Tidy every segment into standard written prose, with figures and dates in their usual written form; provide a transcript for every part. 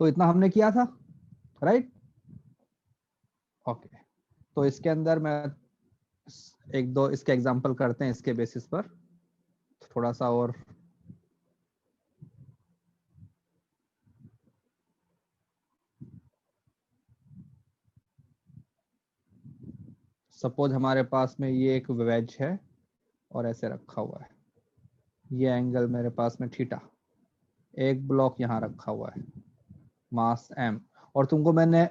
तो इतना हमने किया था, राइट? ओके, तो इसके अंदर मैं एक दो इसके एग्जांपल करते हैं, इसके बेसिस पर थोड़ा सा और सपोज हमारे पास में ये एक वेज है और ऐसे रखा हुआ है, ये एंगल मेरे पास में थीटा, एक ब्लॉक यहाँ रखा हुआ है, मास m, और तुमको मैंने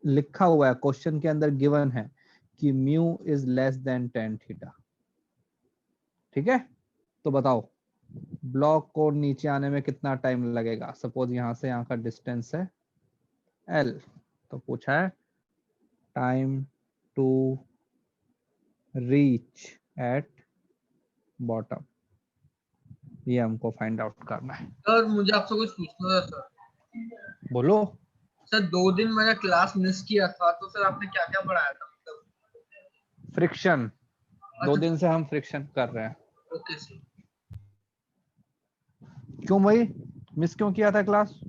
लिखा हुआ है क्वेश्चन के अंदर गिवन है कि mu is less than tan theta. ठीक है, तो बताओ ब्लॉक को नीचे आने में कितना टाइम लगेगा? सपोज यहाँ से यहाँ का डिस्टेंस है l, तो पूछा है time to reach at bottom, ये हमको फाइंड आउट करना है। सर मुझे आपसे कुछ पूछना था सर। बोलो। सर 2 दिन मैंने क्लास मिस किया था, तो सर आपने क्या क्या पढ़ाया था मतलब? फ्रिक्शन, 2 दिन अच्छा, से हम फ्रिक्शन कर रहे हैं। Okay sir. क्यों भाई, मिस क्यों किया था क्लास?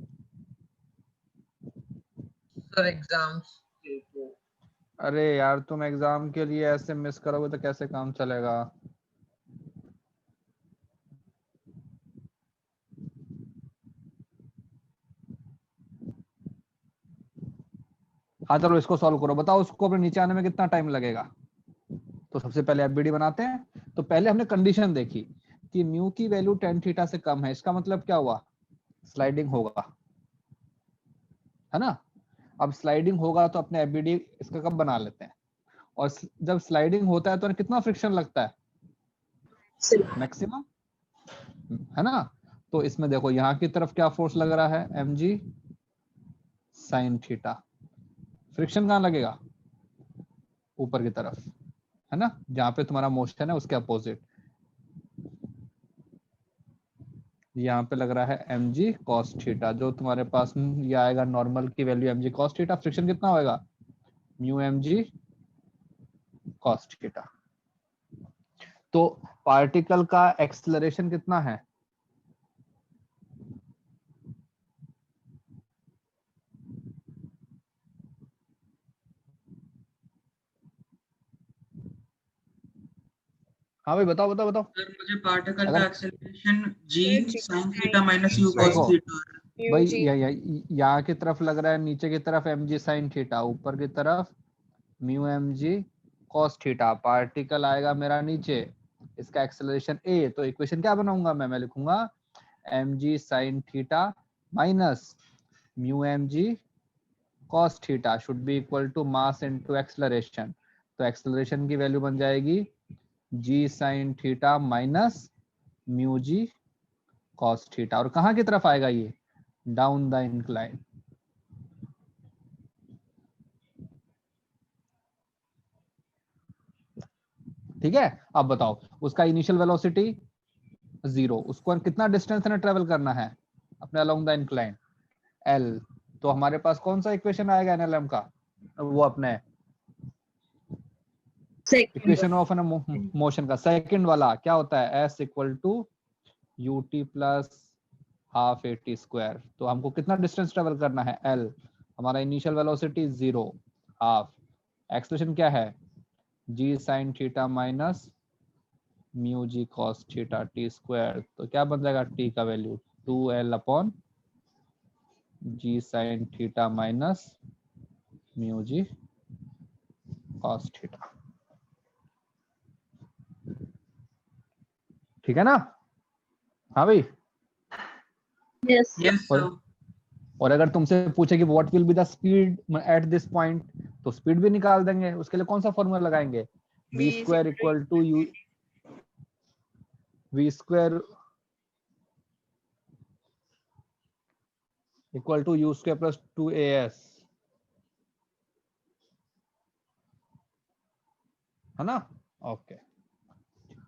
सर एग्जाम्स थे तो। अरे यार, तुम एग्जाम के लिए ऐसे मिस करोगे तो कैसे काम चलेगा? हाँ चलो इसको सॉल्व करो, बताओ उसको अपने नीचे आने में कितना टाइम लगेगा। तो सबसे पहले एफबीडी बनाते हैं। तो पहले हमने कंडीशन देखी कि म्यू की वैल्यू tan थीटा से कम है, इसका मतलब क्या हुआ? स्लाइडिंग होगा, है ना? अब स्लाइडिंग होगा तो अपने एफबीडी इसका कब बना लेते हैं, और जब स्लाइडिंग होता है तो कितना फ्रिक्शन लगता है? मैक्सिमम, है ना? तो इसमें देखो यहाँ की तरफ क्या फोर्स लग रहा है, mg sin थीटा। फ्रिक्शन कहाँ लगेगा? ऊपर की तरफ, है ना, जहां पे तुम्हारा मोशन है उसके अपोजिट। यहाँ पे लग रहा है mg cos थीटा, जो तुम्हारे पास ये आएगा नॉर्मल की value mg cos theta. Friction कितना होएगा? Mu mg cos theta. तो पार्टिकल का एक्सेलरेशन कितना है? हाँ भाई बताओ बताओ बताओ। सर मुझे पार्टिकल का अगर acceleration g sin sin theta minus u cos देखो थीटा। भाई, UG यहाँ की तरफ लग रहा है, नीचे की तरफ mg sin थीटा, ऊपर की तरफ mu mg cos theta. Particle आएगा मेरा नीचे, इसका एक्सेलरेशन a, तो इक्वेशन क्या बनाऊंगा मैं लिखूंगा mg sin theta minus mu mg cos theta should be equal to mass into acceleration. तो एक्सेलरेशन की वैल्यू बन जाएगी g sin theta minus mu g cos theta. और कहाँ की तरफ आएगा ये? Down the incline. ठीक है, अब बताओ उसका इनिशियल वेलोसिटी 0, उसको कितना डिस्टेंस ने ट्रेवल करना है अपने अलोंग द इंक्लाइन? l। तो हमारे पास कौन सा इक्वेशन आएगा एनएलएम का? वो अपने इक्वेशन ऑफ एन मोशन का सेकंड वाला क्या होता है, s equal to ut plus half at square. तो हमको कितना डिस्टेंस ट्रेवल करना है? l। हमारा इनिशियल वेलोसिटी 0, हाफ, एक्सप्रेशन क्या है? g sin theta minus mu g cos theta t square. तो क्या बन जाएगा t का value? 2l upon g sin theta minus mu g cos theta. ठीक है ना? हाँ भाई। yes yes sir. और अगर तुमसे पूछे कि what will be the speed at this point, तो स्पीड भी निकाल देंगे। उसके लिए कौन सा फॉर्मूला लगाएंगे? v square equal to u, v square equal to u square plus 2as, है ना? ओके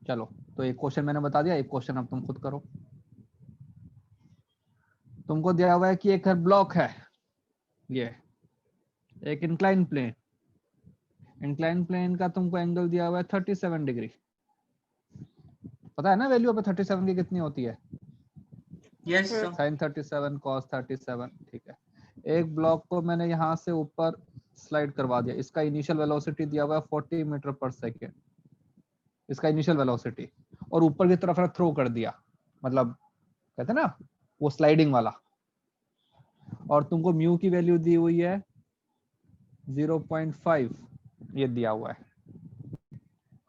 चलो, तो एक क्वेश्चन मैंने बता दिया, एक क्वेश्चन अब तुम खुद करो। तुमको दिया हुआ है कि एक ब्लॉक है, ये एक इंक्लाइन प्लेन, इंक्लाइन प्लेन का तुमको एंगल दिया हुआ है 37 डिग्री। पता है ना वैल्यू पे 37 की कितनी होती है? Yes sir. Sine 37 cos 37। ठीक है, एक ब्लॉक को मैंने यहाँ से ऊपर स्लाइड करवा दिया, इसका इनिशियल वेलोसिटी दिया हुआ है 40 मीटर पर सेकेंड, इसका इनिशियल वेलोसिटी, और ऊपर की तरफ थ्रो कर दिया, मतलब कहते हैं ना वो स्लाइडिंग वाला, और तुमको म्यू की वैल्यू दी हुई है 0.5, ये दिया हुआ है।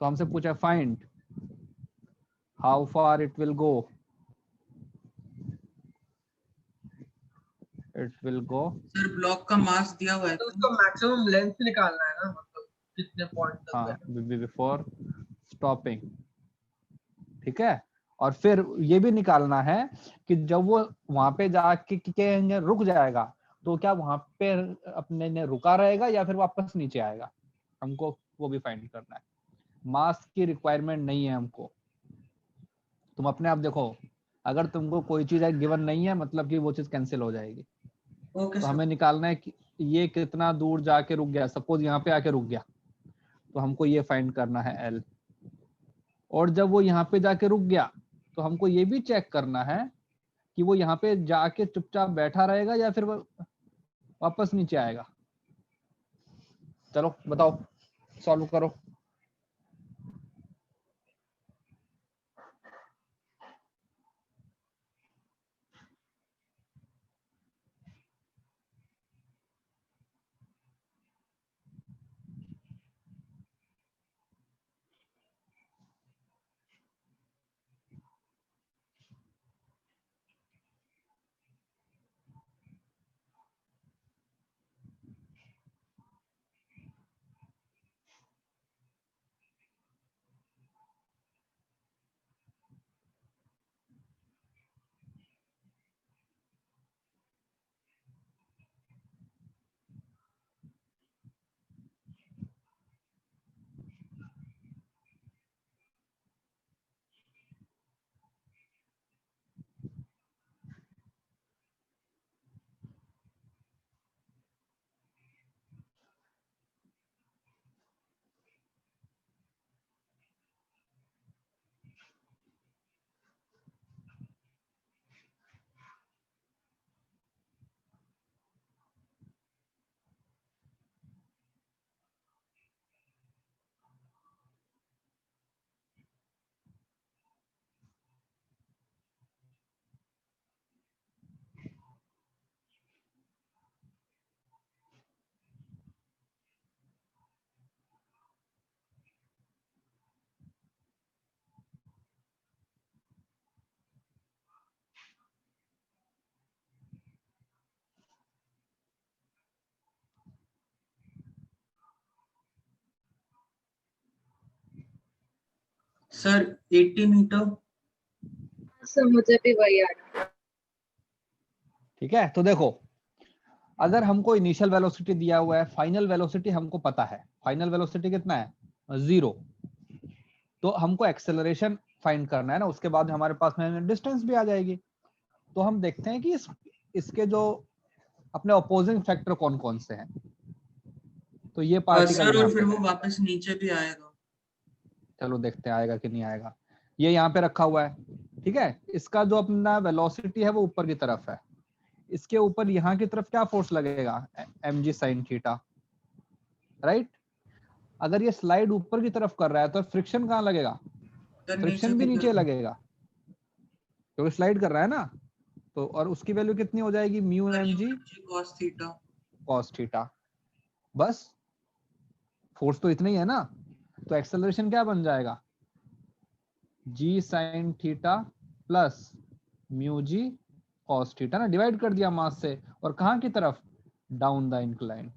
तो हमसे पूछा find how far it will go, it will go. Sir block का मास दिया हुआ है तो उसका मैक्सिमम लेंथ निकालना है ना, मतलब कितने पॉइंट तक हाँ, है। बिफोर स्टॉपिंग, ठीक है। और फिर ये भी निकालना है कि जब वो वहां पे जाके कहेंगे रुक जाएगा, तो क्या वहां पे अपने ने रुका रहेगा या फिर वापस नीचे आएगा, हमको वो भी फाइंड करना है। मास की रिक्वायरमेंट नहीं है हमको, तुम अपने आप देखो, अगर तुमको कोई चीज गिवन नहीं है मतलब कि वो चीज कैंसिल हो जाएगी। ओके तो सर। हमें निकालना है कि ये कितना दूर जाके रुक गया, सपोज यहाँ पे आके रुक गया, तो हमको ये फाइंड करना है L। और जब वो यहाँ पे जाके रुक गया तो हमको ये भी चेक करना है कि वो यहाँ पे जाके चुपचाप बैठा रहेगा या फिर वो वापस नीचे आएगा। चलो बताओ, सॉल्व करो। Sir 80 metre. सर मुझे भी वही आ रहा है। ठीक है, तो देखो, अगर हमको इनिशियल वेलोसिटी दिया हुआ है, फाइनल वेलोसिटी हमको पता है, फाइनल वेलोसिटी कितना है 0, तो हमको एक्सेलरेशन फाइंड करना है ना, उसके बाद हमारे पास में डिस्टेंस भी आ जाएगी। तो हम देखते हैं कि इसके जो अपने अपोजिंग फैक्टर कौन कौन से हैं। तो ये पार्टिकल सर यहाँ और पे फिर वो है, वापस नीचे भी आएगा। चलो देखते हैं आएगा कि नहीं आएगा। ये यहाँ पे रखा हुआ है, ठीक है। इसका जो अपना वेलोसिटी है वो ऊपर की तरफ है, इसके ऊपर यहाँ की तरफ क्या फोर्स लगेगा, mg sin थीटा, राइट। अगर ये स्लाइड ऊपर की तरफ कर रहा है तो फ्रिक्शन कहाँ लगेगा, सर नीचे फ्रिक्शन भी की नीचे तरफ। लगेगा, क्योंकि स्लाइड कर रहा है ना। तो और उसकी वैल्यू कितनी हो जाएगी, mu mg cos theta. cos theta. बस फोर्स तो इतना ही है ना, तो एक्सेलरेशन क्या बन जाएगा, g sin theta plus mu g cos theta ना, डिवाइड कर दिया मास से, और कहाँ की तरफ, डाउन द इंक्लाइन।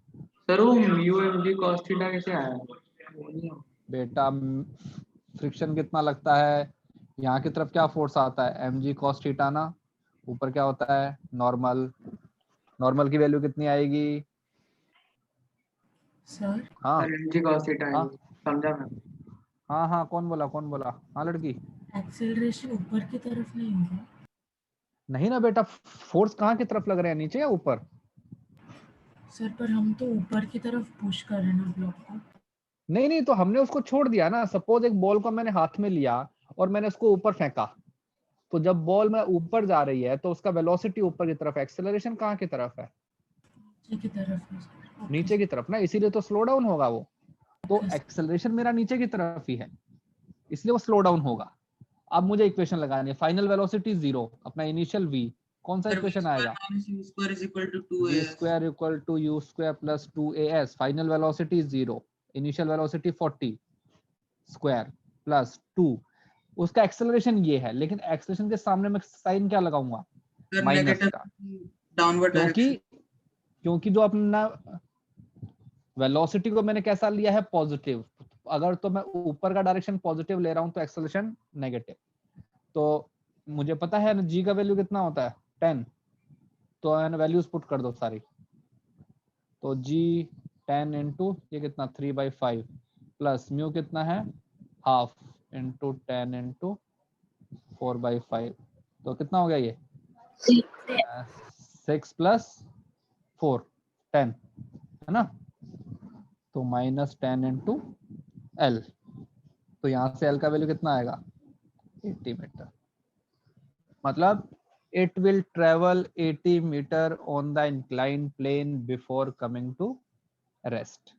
सर वो म्यू mg cos थीटा कैसे आया? बेटा फ्रिक्शन कितना लगता है, यहाँ की तरफ क्या फोर्स आता है, mg cos थीटा ना, ऊपर क्या होता है नॉर्मल, नॉर्मल की वैल्यू कितनी आएगी, सर हाँ mg cos थीटा हाँ समझा मैं। हाँ हाँ, कौन बोला कौन बोला, हाँ लड़की। एक्सेलरेशन ऊपर की तरफ नहीं होगा? नहीं ना बेटा, फोर्स कहाँ की तरफ लग रहे हैं, नीचे या ऊपर। सर पर हम तो ऊपर की तरफ पुश कर रहे हैं ना ब्लॉक को। नहीं नहीं, तो हमने उसको छोड़ दिया ना, सपोज एक बॉल को मैंने हाथ में लिया और मैंने उसको ऊपर फेंका, तो जब बॉल में ऊपर जा रही है तो उसका वेलोसिटी ऊपर की तरफ, एक्सेलरेशन कहाँ की तरफ है, नीचे की तरफ है सर। ओके नीचे की तरफ ना, इसीलिए तो स्लो डाउन होगा वो। तो सर। एक्सेलरेशन मेरा नीचे की तरफ ही है, इसलिए वो स्लो डाउन होगा। अब मुझे इक्वेशन लगानी है, फाइनल वेलोसिटी 0, अपना इनिशियल v, कौन सा सर v इक्वेशन स्क्वायर आएगा? Minus u square is equal to v 2as। Square equal to u square plus 2as, final velocity 0, initial velocity 40 square plus 2, उसका एक्सेलरेशन ये है, लेकिन एक्सेलरेशन के सामने मैं साइन क्या लगाऊंगा? सर माइनस नेगेटिव का, डाउनवर्ड क्योंकि डायरेक्शन। क्योंकि जो अपना वेलोसिटी को मैंने कैसा लिया है? पॉजिटिव। अगर तो मैं ऊपर का डायरेक्शन पॉजिटिव ले रहा हूं तो एक्सेलरेशन नेगेटिव। तो मुझे पता है जी का वैल्यू कितना होता है? 10। तो वैल्यूज पुट कर दो सारी। तो जी 10 इंटू ये कितना 3/5 प्लस म्यू कितना है? हाफ इंटू 10 इंटू 4/5, तो कितना हो गया ये? 6 प्लस 4 10 है ना? तो -10 इंटू एल। तो यहां से एल का वैल्यू कितना आएगा? 80 मीटर। मतलब it will travel 80 metre on the inclined plane before coming to rest।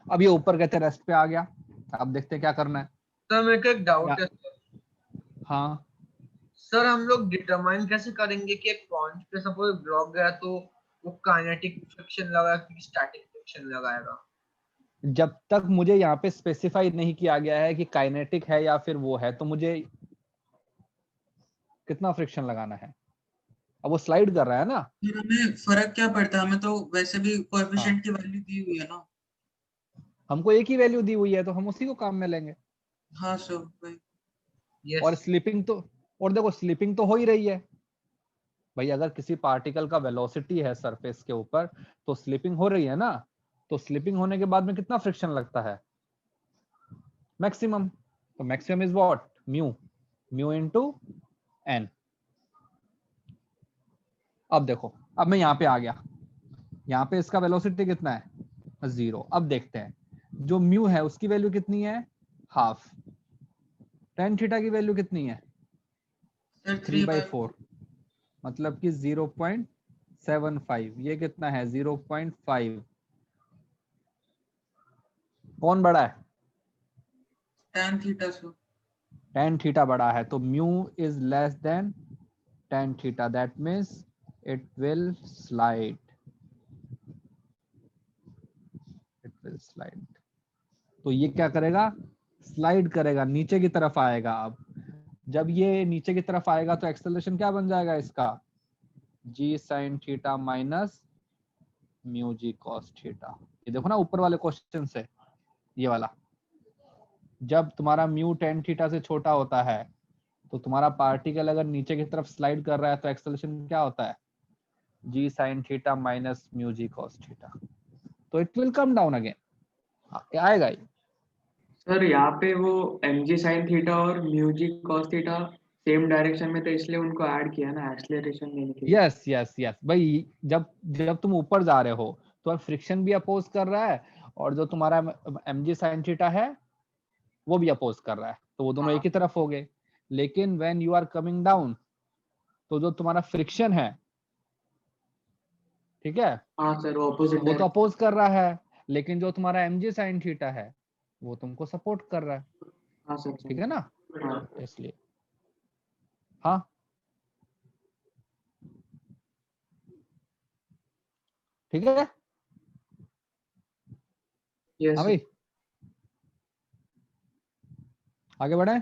अब ये ऊपर कहते रेस्ट पे आ गया। अब देखते हैं क्या करना है। सर मेरे को एक डाउट है सर। हाँ, सर हम लोग डिटरमाइन कैसे करेंगे कि एक पॉइंट पे सपोज ब्लॉक गया तो वो काइनेटिक फ्रिक्शन लगाएगा कि स्टैटिक फ्रिक्शन लगाएगा? जब तक मुझे यहाँ पे स्पेसिफाई नहीं किया गया है कि काइनेटिक है या फिर वो है, तो मुझे कितना फ्रिक्शन लगाना है। अब वो स्लाइड कर रहा है ना। फिर हमें फर्क क्या पड़ता है, हमें तो वैसे भी हाँ, कोएफिशिएंट की वैल्यू दी हुई है ना। हमको एक ही वैल्यू दी हुई है तो हम उसी को काम में लेंगे। हाँ सर भाई। और यस। स्लिपिंग तो, और देखो स्लिपिंग तो हो ही रही है भाई। अगर किसी पार्टिकल का वेलोसिटी है सरफेस के ऊपर तो स्लिपिंग हो रही है ना। तो स्लिपिंग होने के बाद में कितना फ्रिक्शन लगता है? मैक्सिमम। तो maximum is what? Mu, mu into N. अब देखो, अब मैं यहाँ पे आ गया। यहाँ पे इसका वेलोसिटी कितना है? 0। अब देखते हैं जो म्यू है उसकी वैल्यू कितनी है? हाफ। टेन थीटा की वैल्यू कितनी है? सर 3/4, मतलब कि 0.75। ये कितना है? 0.5। कौन बड़ा है? tan theta sir. Tan theta बड़ा है, तो mu is less than tan theta, that means it will slide, it will slide. तो ये क्या करेगा? स्लाइड करेगा, नीचे की तरफ आएगा। अब जब ये नीचे की तरफ आएगा तो एक्सेलरेशन क्या बन जाएगा इसका? जी साइन थीटा माइनस म्यू जी कॉस थीटा। ये देखो ना ऊपर वाले क्वेश्चन से, ये वाला, जब तुम्हारा म्यू टेन थीटा से छोटा होता है तो तुम्हारा पार्टिकल अगर नीचे की तरफ स्लाइड कर रहा है तो एक्सेलरेशन क्या होता है? जी साइन थीटा माइनस म्यू जी कॉस थीटा। तो it will come down again, आएगा ही। सर यहाँ पे वो mg sin थीटा और mu g cos theta same direction में थे, इसलिए उनको ऐड किया ना एक्सेलरेशन देने के लिए। यस यस यस भाई, जब जब तुम ऊपर जा रहे हो तो फ्रिक्शन भी अपोज कर रहा है, और जो तुम्हारा एम जी साइन थीटा है वो भी अपोज कर रहा है, तो वो दोनों हाँ एक ही तरफ हो गए। लेकिन when you are coming down, तो जो तुम्हारा फ्रिक्शन है, ठीक है, हाँ सर, वो ऑपोजिट वो तो डायरेक्शन। अपोज कर रहा है, लेकिन जो तुम्हारा एम जी साइन थीटा है वो तुमको सपोर्ट कर रहा है। हाँ सर ठीक है सर। ना? हाँ इसलिए हाँ, ठीक है। यस हाँ सर। भाई, आगे बढ़े।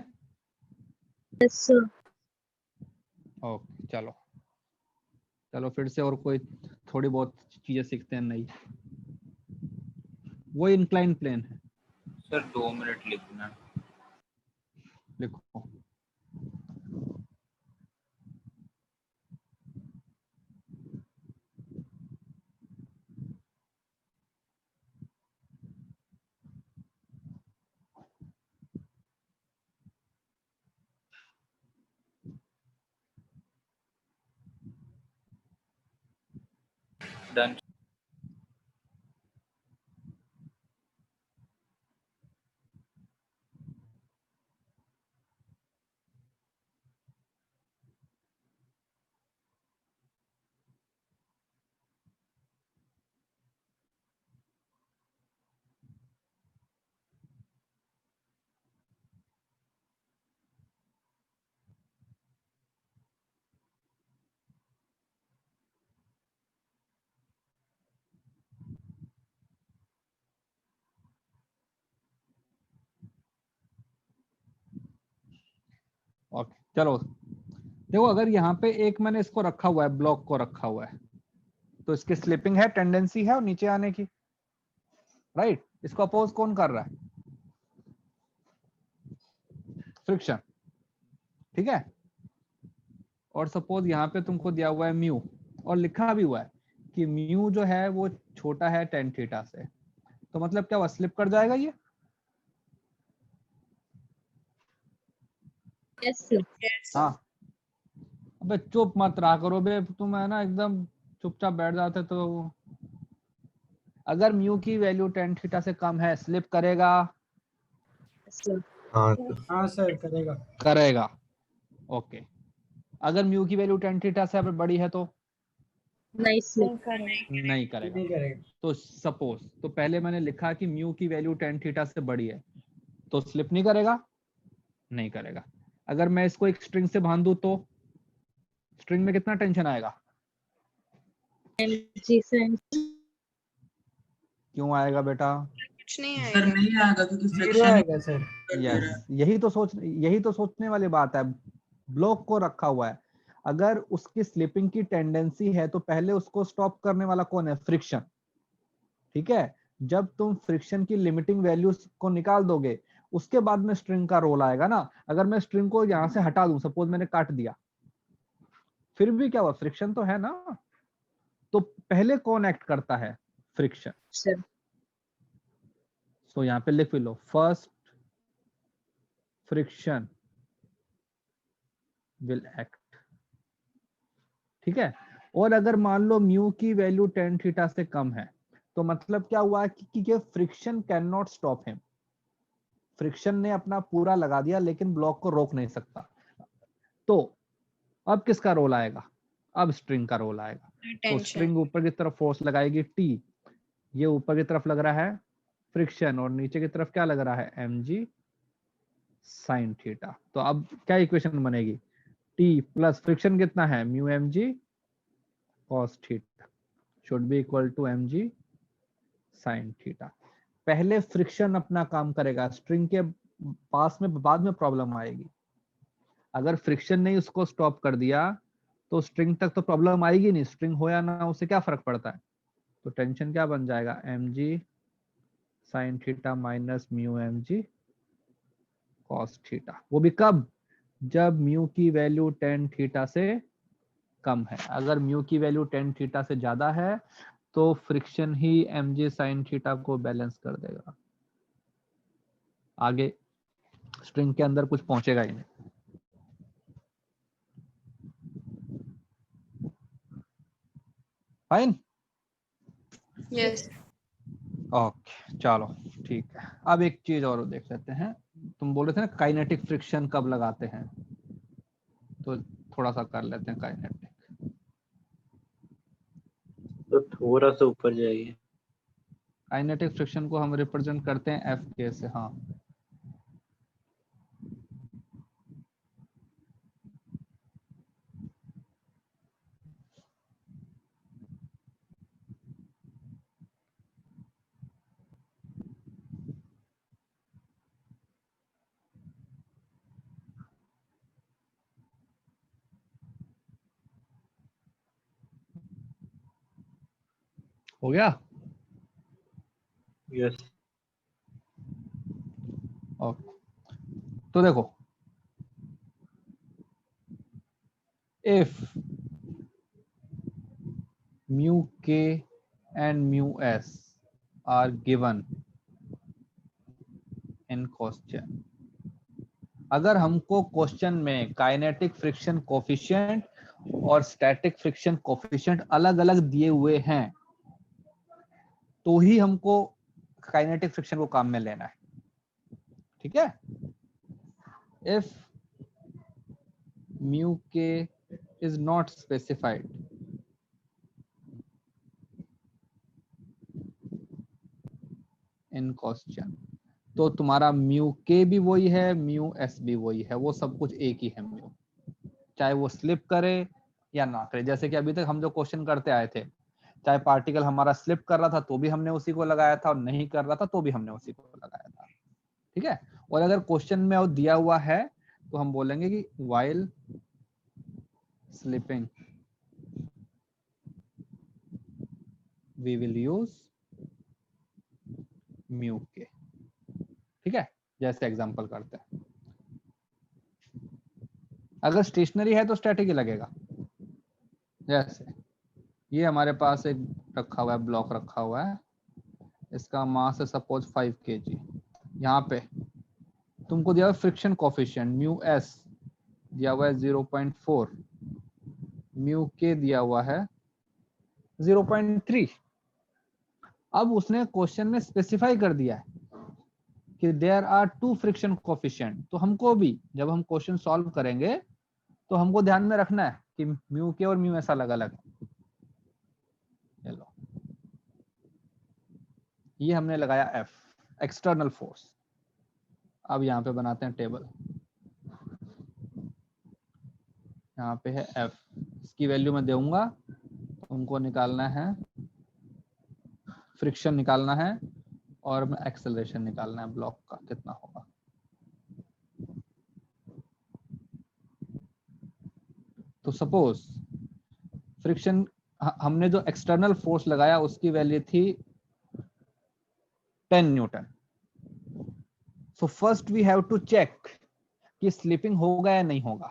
Yes, sir. ओके, चलो चलो फिर से और कोई थोड़ी बहुत चीजें सीखते हैं नई। वो इंक्लाइन प्लेन है, सर 2 मिनट लिखना। लिखो। डन। ओके चलो देखो, अगर यहाँ पे एक मैंने इसको रखा हुआ है, ब्लॉक को रखा हुआ है, तो इसकी स्लिपिंग है, टेंडेंसी है और नीचे आने की, राइट। इसको अपोज कौन कर रहा है? फ्रिक्शन, ठीक है। और सपोज यहाँ पे तुमको दिया हुआ है म्यू, और लिखा भी हुआ है कि म्यू जो है वो छोटा है tan थीटा से, तो मतलब क्या हुआ, स्लिप कर जाएगा ये? Yes, sir. हाँ, अबे चुप मत रहा करो बे, तुम है ना एकदम चुपचाप बैठ जाते। तो अगर म्यू की वैल्यू tan थीटा से कम है, स्लिप करेगा? Yes, sir. हाँ सर करेगा। करेगा, ओके। अगर म्यू की वैल्यू tan थीटा से बड़ी है तो Nice, sir. नहीं करेगा। नहीं करेगा। तो सपोज, तो पहले मैंने लिखा कि म्यू की वैल्यू tan थीटा से बड़ी है, तो स्लिप नहीं करेगा? नहीं करेगा। अगर मैं इसको एक स्ट्रिंग से बांध दूं तो स्ट्रिंग में कितना टेंशन आएगा? mg sin क्यों आएगा बेटा? कुछ नहीं सर आएगा। नहीं आएगा क्योंकि जीरो फ्रिक्शन आएगा सर। यस, यही तो सोचने वाली बात है। ब्लॉक को रखा हुआ है, अगर उसकी स्लिपिंग की टेंडेंसी है तो पहले उसको स्टॉप करने वाला कौन है? फ्रिक्शन, ठीक है। जब तुम फ्रिक्शन की लिमिटिंग वैल्यूज को निकाल दोगे, उसके बाद में स्ट्रिंग का रोल आएगा ना। अगर मैं स्ट्रिंग को यहां से हटा दूं, सपोज मैंने काट दिया, फिर भी क्या हुआ? फ्रिक्शन तो है ना। तो पहले कौन एक्ट करता है? फ्रिक्शन। sir. सो यहाँ पे लिख भी लो, फर्स्ट फ्रिक्शन विल एक्ट, ठीक है। और अगर मान लो म्यू की वैल्यू tan थीटा से कम है, तो मतलब क्या हुआ कि ये friction can not stop him. Friction ने अपना पूरा लगा दिया लेकिन ब्लॉक को रोक नहीं सकता। तो अब किसका रोल आएगा? अब स्ट्रिंग का रोल आएगा। तो टेंशन। स्ट्रिंग ऊपर की तरफ फोर्स लगाएगी T, ये ऊपर की तरफ लग रहा है फ्रिक्शन, और नीचे की तरफ क्या लग रहा है? mg sin theta. तो अब क्या इक्वेशन बनेगी? T प्लस फ्रिक्शन कितना है? Mu mg cos theta should be equal to mg sin theta. पहले फ्रिक्शन अपना काम करेगा, स्ट्रिंग के पास में बाद में प्रॉब्लम आएगी। अगर फ्रिक्शन ने उसको स्टॉप कर दिया तो स्ट्रिंग तक तो प्रॉब्लम आएगी नहीं, स्ट्रिंग हो या ना, उससे क्या फर्क पड़ता है। तो टेंशन क्या बन जाएगा? mg sin theta minus mu mg cos theta. वो भी कब? जब म्यू की वैल्यू tan थीटा से कम है। अगर म्यू की वैल्यू tan थीटा से ज्यादा है तो फ्रिक्शन ही mg sin थीटा को बैलेंस कर देगा, आगे स्ट्रिंग के अंदर कुछ पहुंचेगा ही नहीं। Fine, yes. ओके चलो ठीक है। अब एक चीज और देख लेते हैं। तुम बोल रहे थे ना काइनेटिक फ्रिक्शन कब लगाते हैं, तो थोड़ा सा कर लेते हैं काइनेटिक। तो थोड़ा सा ऊपर जाइए। काइनेटिक फ्रिक्शन को हम रिप्रेजेंट करते हैं Fk से। हाँ, हो गया। यस। ओके, तो देखो, if mu k and mu s are given in question, अगर हमको क्वेश्चन में काइनेटिक फ्रिक्शन कोफिशिएंट और स्टैटिक फ्रिक्शन कोफिशिएंट अलग अलग दिए हुए हैं, तो ही हमको काइनेटिक फ्रिक्शन को काम में लेना है, ठीक है। If mu k is not specified, in question, तो तुम्हारा म्यू के भी वही है, म्यू एस भी वही है, वो सब कुछ एक ही है म्यू, चाहे वो स्लिप करे या ना करे। जैसे कि अभी तक हम जो क्वेश्चन करते आए थे, चाहे पार्टिकल हमारा स्लिप कर रहा था तो भी हमने उसी को लगाया था, और नहीं कर रहा था तो भी हमने उसी को लगाया था, ठीक है। और अगर क्वेश्चन में और दिया हुआ है तो हम बोलेंगे कि while slipping we will use mu k। ठीक है, जैसे एग्जांपल करते हैं। अगर स्टेशनरी है तो स्टैटिक ही लगेगा। जैसे ये हमारे पास एक रखा हुआ है, ब्लॉक रखा हुआ है, इसका मास है सपोज 5 kg। यहाँ पे तुमको दिया हुआ फ्रिक्शन कोफिशिएंट म्यू एस दिया हुआ है 0.4, म्यू के दिया हुआ है 0.3। अब उसने क्वेश्चन में स्पेसिफाई कर दिया है कि देयर आर 2 फ्रिक्शन कोफिशिएंट, तो हमको भी जब हम क्वेश्चन सॉल्व करेंगे तो हमको ध्यान में रखना है कि म्यू के और म्यू एस अलग अलग है। चलो ये हमने लगाया F एक्सटर्नल फोर्स। अब यहाँ पे बनाते हैं टेबल। यहाँ पे है F, इसकी वैल्यू मैं दूंगा, उनको निकालना है, फ्रिक्शन निकालना है और मैं एक्सेलरेशन निकालना है ब्लॉक का कितना होगा। तो सपोज फ्रिक्शन हमने जो एक्सटर्नल फोर्स लगाया उसकी वैल्यू थी 10 newton. So first we have to check कि स्लिपिंग होगा या नहीं होगा।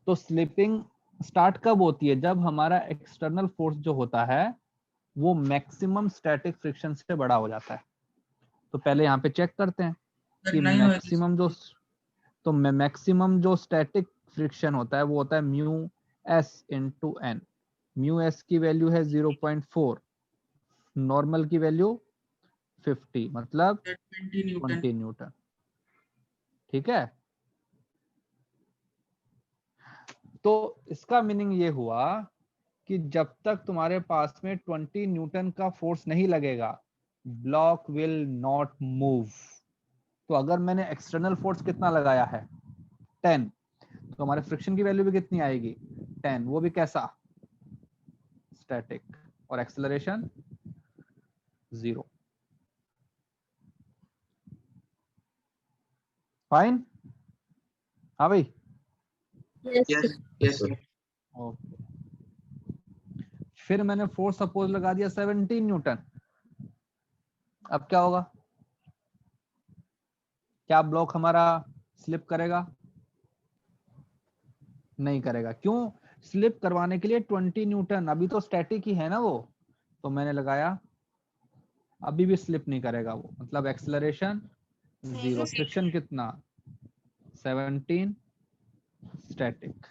तो स्लिपिंग स्टार्ट कब होती है? जब हमारा एक्सटर्नल फोर्स जो होता है वो मैक्सिमम स्टैटिक फ्रिक्शन से बड़ा हो जाता है। तो पहले यहाँ पे चेक करते हैं कि मैक्सिमम जो स्टैटिक फ्रिक्शन होता है वो होता है mu S into N. Mu S की वैल्यू है 0.4, नॉर्मल की वैल्यू 50, मतलब 20 न्यूटन। ठीक है, तो इसका मीनिंग ये हुआ कि जब तक तुम्हारे पास में 20 न्यूटन का फोर्स नहीं लगेगा ब्लॉक विल नॉट मूव। तो अगर मैंने एक्सटर्नल फोर्स कितना लगाया है 10, तो हमारे फ्रिक्शन की वैल्यू भी कितनी आएगी 10, वो भी कैसा स्टैटिक, और एक्सेलरेशन 0। फाइन? हाँ भाई, Yes. Yes sir. ओके। फिर मैंने फोर्स सपोज लगा दिया 17 न्यूटन। अब क्या होगा? क्या ब्लॉक हमारा स्लिप करेगा? नहीं करेगा। क्यों? स्लिप करवाने के लिए 20 न्यूटन, अभी तो स्टैटिक ही है ना वो, तो मैंने लगाया, अभी भी स्लिप नहीं करेगा वो, मतलब एक्सेलरेशन 0। फ्रिक्शन कितना 17, स्टैटिक।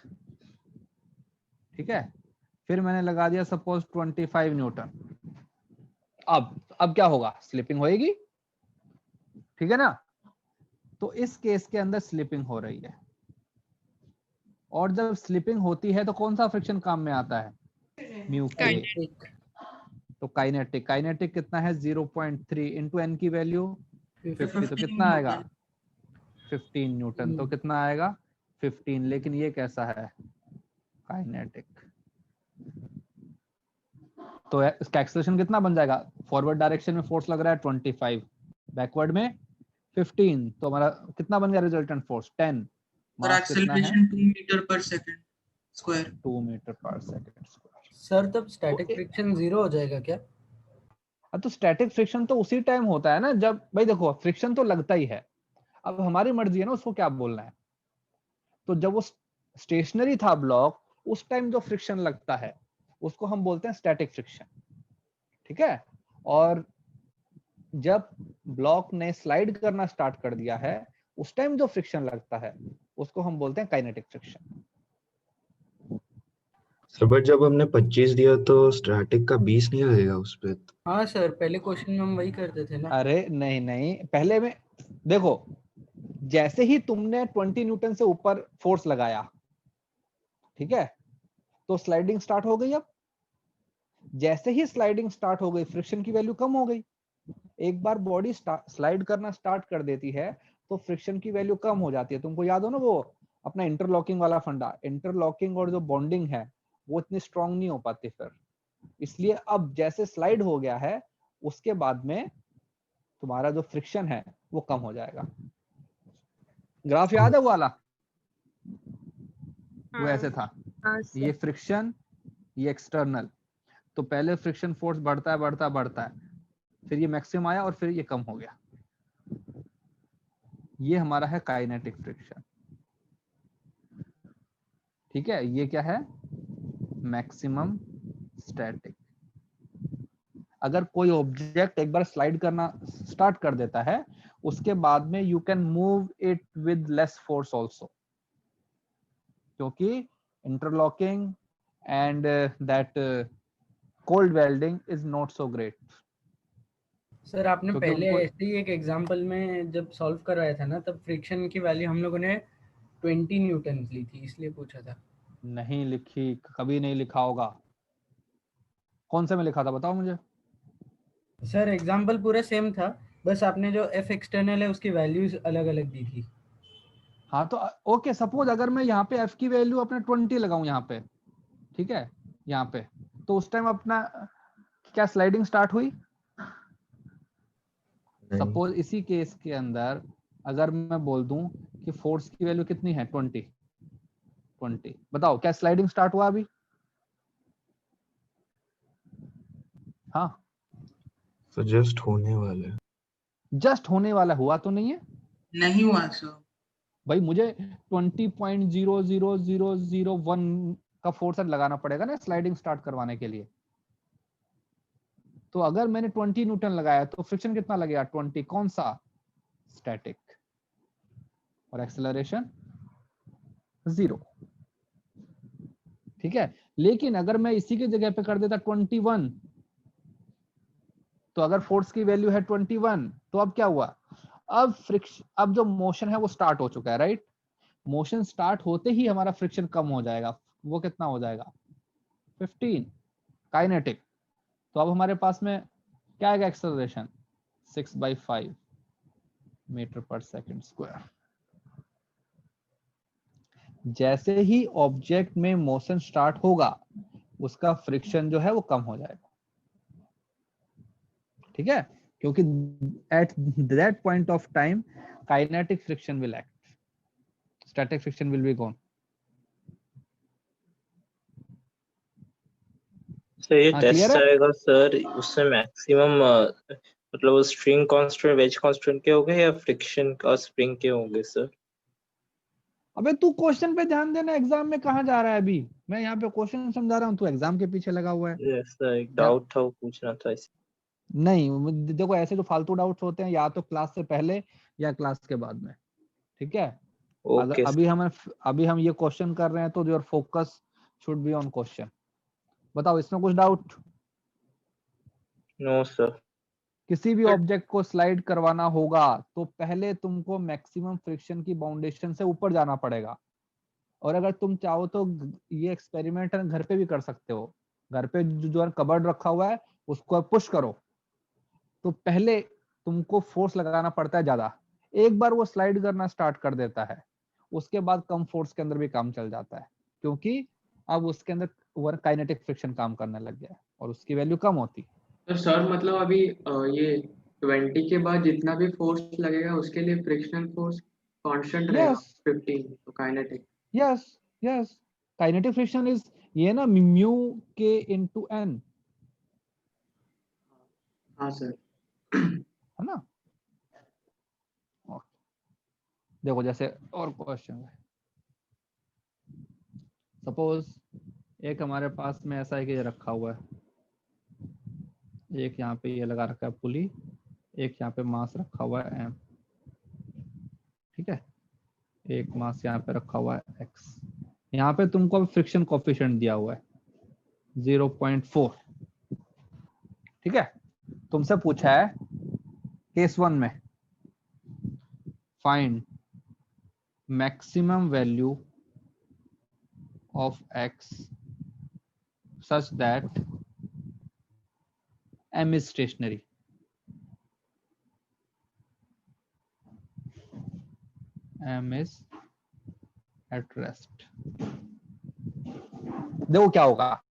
ठीक है, फिर मैंने लगा दिया सपोज 25 न्यूटन। अब क्या होगा? स्लिपिंग होएगी, ठीक है ना? तो इस केस के अंदर स्लिपिंग हो रही है, और जब स्लिपिंग होती है तो कौन सा फ्रिक्शन काम में आता है? म्यू के। तो काइनेटिक कितना है 0.3 इंटू एन की वैल्यू 50, तो कितना आएगा 15 न्यूटन। तो कितना आएगा 15, लेकिन ये कैसा है? काइनेटिक। तो इसका एक्सेलरेशन कितना बन जाएगा? फॉरवर्ड डायरेक्शन में फोर्स लग रहा है 25, बैकवर्ड में 15, तो हमारा कितना बन गया रिजल्टेंट फोर्स 10। और एक्सेलरेशन 2 मीटर पर सेकंड स्क्वायर। 2 मीटर पर सेकंड स्क्वायर। सर तब स्टैटिक फ्रिक्शन 0 हो जाएगा क्या? तो स्टैटिक फ्रिक्शन तो उसी टाइम होता है ना जब, भाई देखो फ्रिक्शन तो लगता ही है, अब हमारी मर्जी है ना उसको क्या बोलना है। तो जब वो स्टेशनरी था ब्लॉक, उस टाइम जो फ्रिक्शन लगता है उसको हम बोलते हैं स्टैटिक फ्रिक्शन। ठीक है, और जब ब्लॉक ने स्लाइड करना स्टार्ट कर दिया है उस टाइम जो फ्रिक्शन लगता है उसको हम बोलते हैं काइनेटिक फ्रिक्शन। सर बट जब हमने 25 दिया तो स्टैटिक का 20 नहीं लगेगा उस पे? हाँ सर, पहले क्वेश्चन में हम वही करते थे ना। अरे नहीं, पहले में देखो, जैसे ही तुमने 20 न्यूटन से ऊपर फोर्स लगाया, ठीक है, तो स्लाइडिंग स्टार्ट हो गई। अब जैसे ही स्लाइडिंग स्टार्ट हो गई फ्रिक्शन की वैल्यू कम हो गई। एक बार बॉडी स्लाइड करना स्टार्ट कर देती है तो फ्रिक्शन की वैल्यू कम हो जाती है। तुमको याद हो ना वो अपना इंटरलॉकिंग वाला फंडा, इंटरलॉकिंग और जो बॉन्डिंग है वो इतनी स्ट्रांग नहीं हो पाती फिर, इसलिए अब जैसे स्लाइड हो गया है उसके बाद में तुम्हारा जो फ्रिक्शन है वो कम हो जाएगा। ग्राफ याद है वो वाला? वो ऐसे था, हाँ ये सर। फ्रिक्शन, ये एक्सटर्नल। तो पहले फ्रिक्शन फोर्स बढ़ता है बढ़ता है बढ़ता है, फिर ये मैक्सिमम आया और फिर ये कम हो गया। ये हमारा है काइनेटिक फ्रिक्शन। ठीक है, ये क्या है? Maximum static. अगर कोई ऑब्जेक्ट एक बार स्लाइड करना स्टार्ट कर देता है, उसके बाद में you can move it with less force also, क्योंकि interlocking and that cold welding is not so great. Sir आपने क्योंकि पहले उनको ऐसे ही एक एग्जांपल में जब सॉल्व करवाया था ना, तब फ्रिक्शन की वैल्यू हम लोगों ने 20 न्यूटन ली थी, इसलिए पूछा था। नहीं लिखी, कभी नहीं लिखा होगा। कौन से में लिखा था बताओ मुझे। सर एग्जांपल पूरा सेम था, बस आपने जो एफ एक्सटर्नल है उसकी वैल्यूज अलग अलग दी थी। हाँ तो ओके, सपोज अगर मैं यहाँ पे एफ की वैल्यू अपने 20 लगाऊं यहाँ पे, ठीक है, यहाँ पे, तो उस टाइम अपना क्या स्लाइडिंग स्टार्ट हुई? नहीं। सपोज इसी केस के अंदर अगर मैं बोल दूं कि फोर्स की वैल्यू कितनी है 20, बताओ क्या स्लाइडिंग स्टार्ट हुआ अभी? हाँ, तो जस्ट होने वाला है। जस्ट होने वाला, हुआ तो नहीं है नहीं हुआ सर। भाई। मुझे 20.00001 का फोर्स लगाना पड़ेगा ना स्लाइडिंग स्टार्ट करवाने के लिए। तो अगर मैंने 20 न्यूटन लगाया तो फ्रिक्शन कितना लगेगा? 20। कौन सा? स्टैटिक। और एक्सेलरेशन 0। ठीक है, लेकिन अगर मैं इसी की जगह पे कर देता 21, तो अगर फोर्स की वैल्यू है 21, तो अब क्या हुआ? अब फ्रिक्शन, अब जो मोशन है वो स्टार्ट हो चुका है, राइट? मोशन स्टार्ट होते ही हमारा फ्रिक्शन कम हो जाएगा। वो कितना हो जाएगा? 15 काइनेटिक। तो अब हमारे पास में क्या आएगा? एक्सेलरेशन 6/5 मीटर पर सेकंड स्क्वायर। जैसे ही ऑब्जेक्ट में मोशन स्टार्ट होगा, उसका फ्रिक्शन जो है वो कम हो जाएगा। ठीक है, क्योंकि at that point of time kinetic friction will act, static friction will be gone. Sir ये हाँ, टेस्ट क्लियर है? आएगा सर, उससे मैक्सिमम मतलब स्ट्रिंग कांस्टेंट, वेज कांस्टेंट के होंगे या फ्रिक्शन और स्प्रिंग के होंगे सर? अबे तू क्वेश्चन पे ध्यान देना, एग्जाम में कहाँ जा रहा है अभी? मैं यहाँ पे क्वेश्चन समझा रहा हूँ, तू एग्जाम के पीछे लगा हुआ है। यस सर, एक या डाउट था वो पूछना था इसे। नहीं, देखो ऐसे जो फालतू डाउट्स होते हैं या तो क्लास से पहले या क्लास के बाद में। ठीक है, अगर ओके अभी हम ये क्वेश्चन कर रहे हैं तो your focus should be on question. बताओ इसमें कुछ डाउट? No sir. किसी भी ऑब्जेक्ट को स्लाइड करवाना होगा तो पहले तुमको मैक्सिमम फ्रिक्शन की बाउंडेशन से ऊपर जाना पड़ेगा। और अगर तुम चाहो तो ये एक्सपेरिमेंट घर पे भी कर सकते हो। घर पे जो कबर्ड रखा हुआ है उसको पुश करो, तो पहले तुमको फोर्स लगाना पड़ता है ज्यादा। एक बार वो स्लाइड करना स्टार्ट कर देता है, उसके बाद कम फोर्स के अंदर भी काम चल जाता है, क्योंकि अब उसके अंदर काइनेटिक फ्रिक्शन काम करने लग गया है और उसकी वैल्यू कम होती। तो सर मतलब अभी ये 20 के बाद जितना भी फोर्स लगेगा उसके लिए फ्रिक्शनल फोर्स कांस्टेंट रहेगा यस 15, तो kinetic. Yes yes, kinetic friction is ये ना म्यू के इनटू एन, हाँ सर। है ना? देखो जैसे और क्वेश्चन है, सपोज एक हमारे पास में ऐसा है कि ये रखा हुआ है, एक यहाँ पे ये लगा रखा है पुली, एक यहाँ पे मास रखा हुआ है m, ठीक है, एक मास यहाँ पे रखा हुआ है x। यहाँ पे तुमको फ्रिक्शन कोफिशिएंट दिया हुआ है 0.4। ठीक है, तुमसे पूछा है केस 1 में find maximum value of x such that m is stationary। m is at rest। देखो क्या होगा,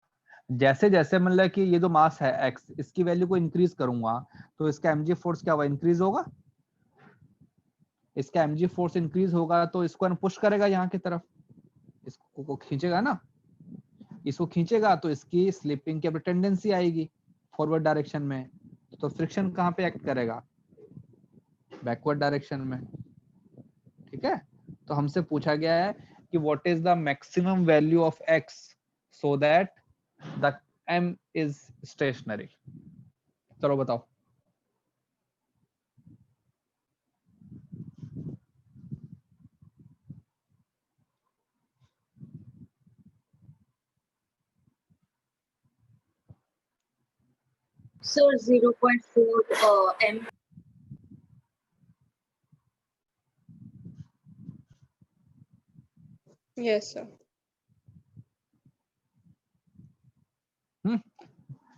जैसे जैसे मतलब कि ये जो मास है x, इसकी वैल्यू को इंक्रीज करूंगा तो इसका mg फोर्स क्या होगा? इंक्रीज होगा। इसका mg फोर्स इंक्रीज होगा तो इसको पुश करेगा यहाँ की तरफ, इसको खींचेगा ना, इसको खींचेगा तो इसकी स्लिपिंग की टेंडेंसी आएगी फॉरवर्ड डायरेक्शन में, तो फ्रिक्शन कहाँ पे एक्ट करेगा, बैकवर्ड डायरेक्शन में। ठीक है, तो हमसे पूछा गया है कि what is the maximum value of x so that the m is stationary. चलो बताओ। Sir, 0.4 m. Yes, sir.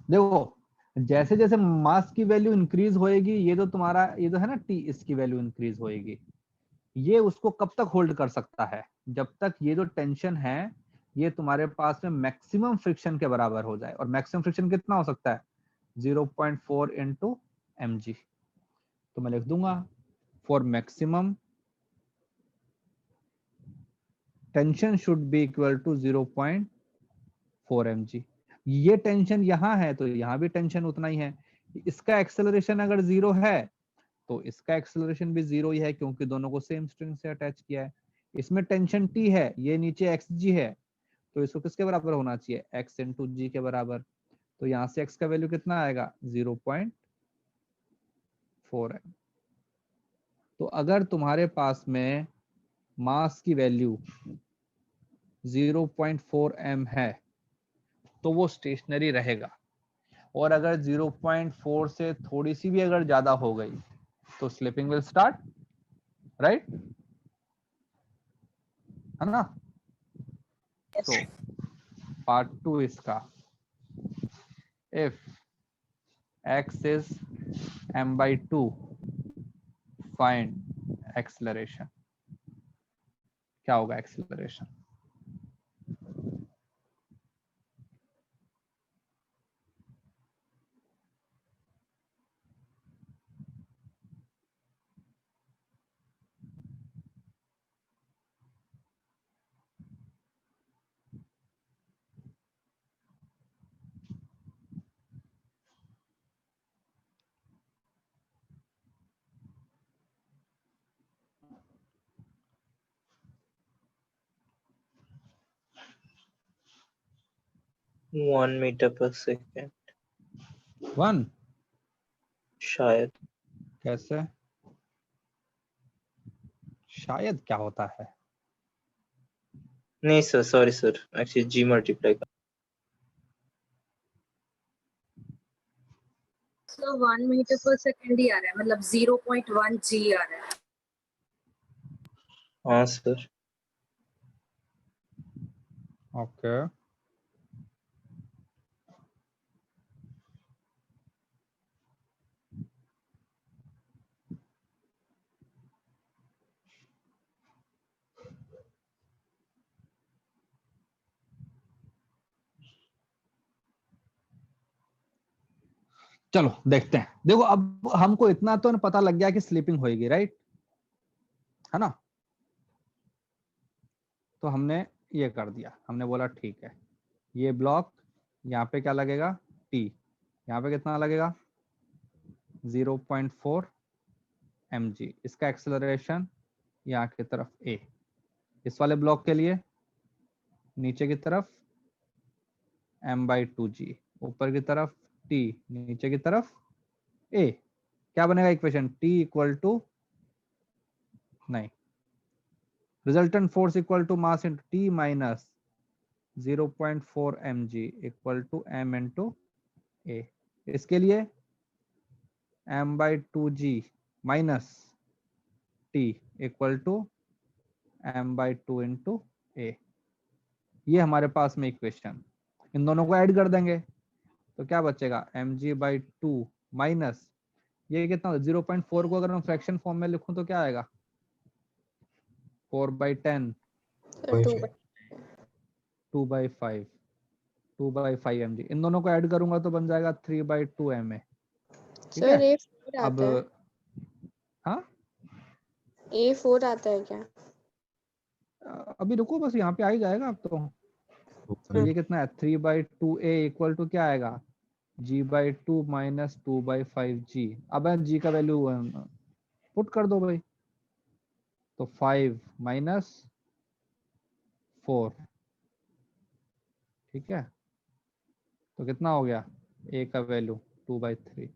देखो जैसे जैसे मास की वैल्यू इंक्रीज होएगी, ये तो तुम्हारा ये तो है ना t, इसकी वैल्यू इंक्रीज होएगी। ये उसको कब तक होल्ड कर सकता है, जब तक ये जो टेंशन है ये तुम्हारे पास में मैक्सिमम फ्रिक्शन के बराबर हो जाए। और मैक्सिमम फ्रिक्शन कितना हो सकता है, 0.4 इंटू mg। तो मैं लिख दूंगा for maximum tension should be equal to 0.4 mg। ये टेंशन यहाँ है तो यहाँ भी टेंशन उतना ही है। इसका एक्सेलरेशन अगर 0 है तो इसका एक्सेलरेशन भी 0 ही है, क्योंकि दोनों को सेम स्ट्रिंग से अटैच किया है। इसमें टेंशन t है, ये नीचे xg है, तो इसको किसके बराबर होना चाहिए, x इंटू जी के बराबर। तो यहाँ से x का वैल्यू कितना आएगा, 0.4 है। तो अगर तुम्हारे पास में मास की वैल्यू 0.4 m है तो वो स्टेशनरी रहेगा, और अगर 0.4 से थोड़ी सी भी अगर ज्यादा हो गई तो स्लिपिंग विल स्टार्ट, राइट, है ना। तो पार्ट 2 इसका, if x is m/2 find acceleration. क्या होगा एक्सेलरेशन, वन मीटर पर सेकेंड 1 शायद। कैसे, शायद क्या होता है, नहीं सर, सॉरी सर, एक्चुअली जी मल्टीप्लाई का। Sir, 1 meter per second ही आ रहा है, मतलब 0.1 g आ रहा है। हाँ सर। ओके चलो देखते हैं। देखो अब हमको इतना तो पता लग गया कि स्लीपिंग होएगी, राइट, है ना। तो हमने ये कर दिया, हमने बोला ठीक है, ये ब्लॉक यहाँ पे क्या लगेगा t, यहाँ पे कितना लगेगा 0.4 mg। इसका एक्सेलरेशन यहाँ की तरफ a, इस वाले ब्लॉक के लिए नीचे की तरफ m/2g, ऊपर की तरफ t, नीचे की तरफ a। क्या बनेगा इक्वेशन, t इक्वल टू, नहीं, resultant force equal to mass into T minus 0.4 mg equal to m into A. इसके लिए m/2g minus t equal to m/2 into A. ये हमारे पास में इक्वेशन, इन दोनों को ऐड कर देंगे तो क्या बचेगा, mg/2 माइनस ये कितना, 0.4 को अगर मैं फ्रैक्शन फॉर्म में लिखूं तो क्या आएगा, 4/10 2/5 2/5 mg। इन दोनों को ऐड करूंगा तो बन जाएगा 3/2 ma। ठीक सर है, A4 अब आता है, हाँ A4 आता है क्या? अभी रुको, बस यहाँ पे आ ही जाएगा अब तो। तो ये कितना है, 3/2a इक्वल टू क्या आएगा, g/2 माइनस 2/5g। अब g का वैल्यू पुट कर दो भाई, तो 5 माइनस 4, ठीक है, तो कितना हो गया, a का वैल्यू 2/3।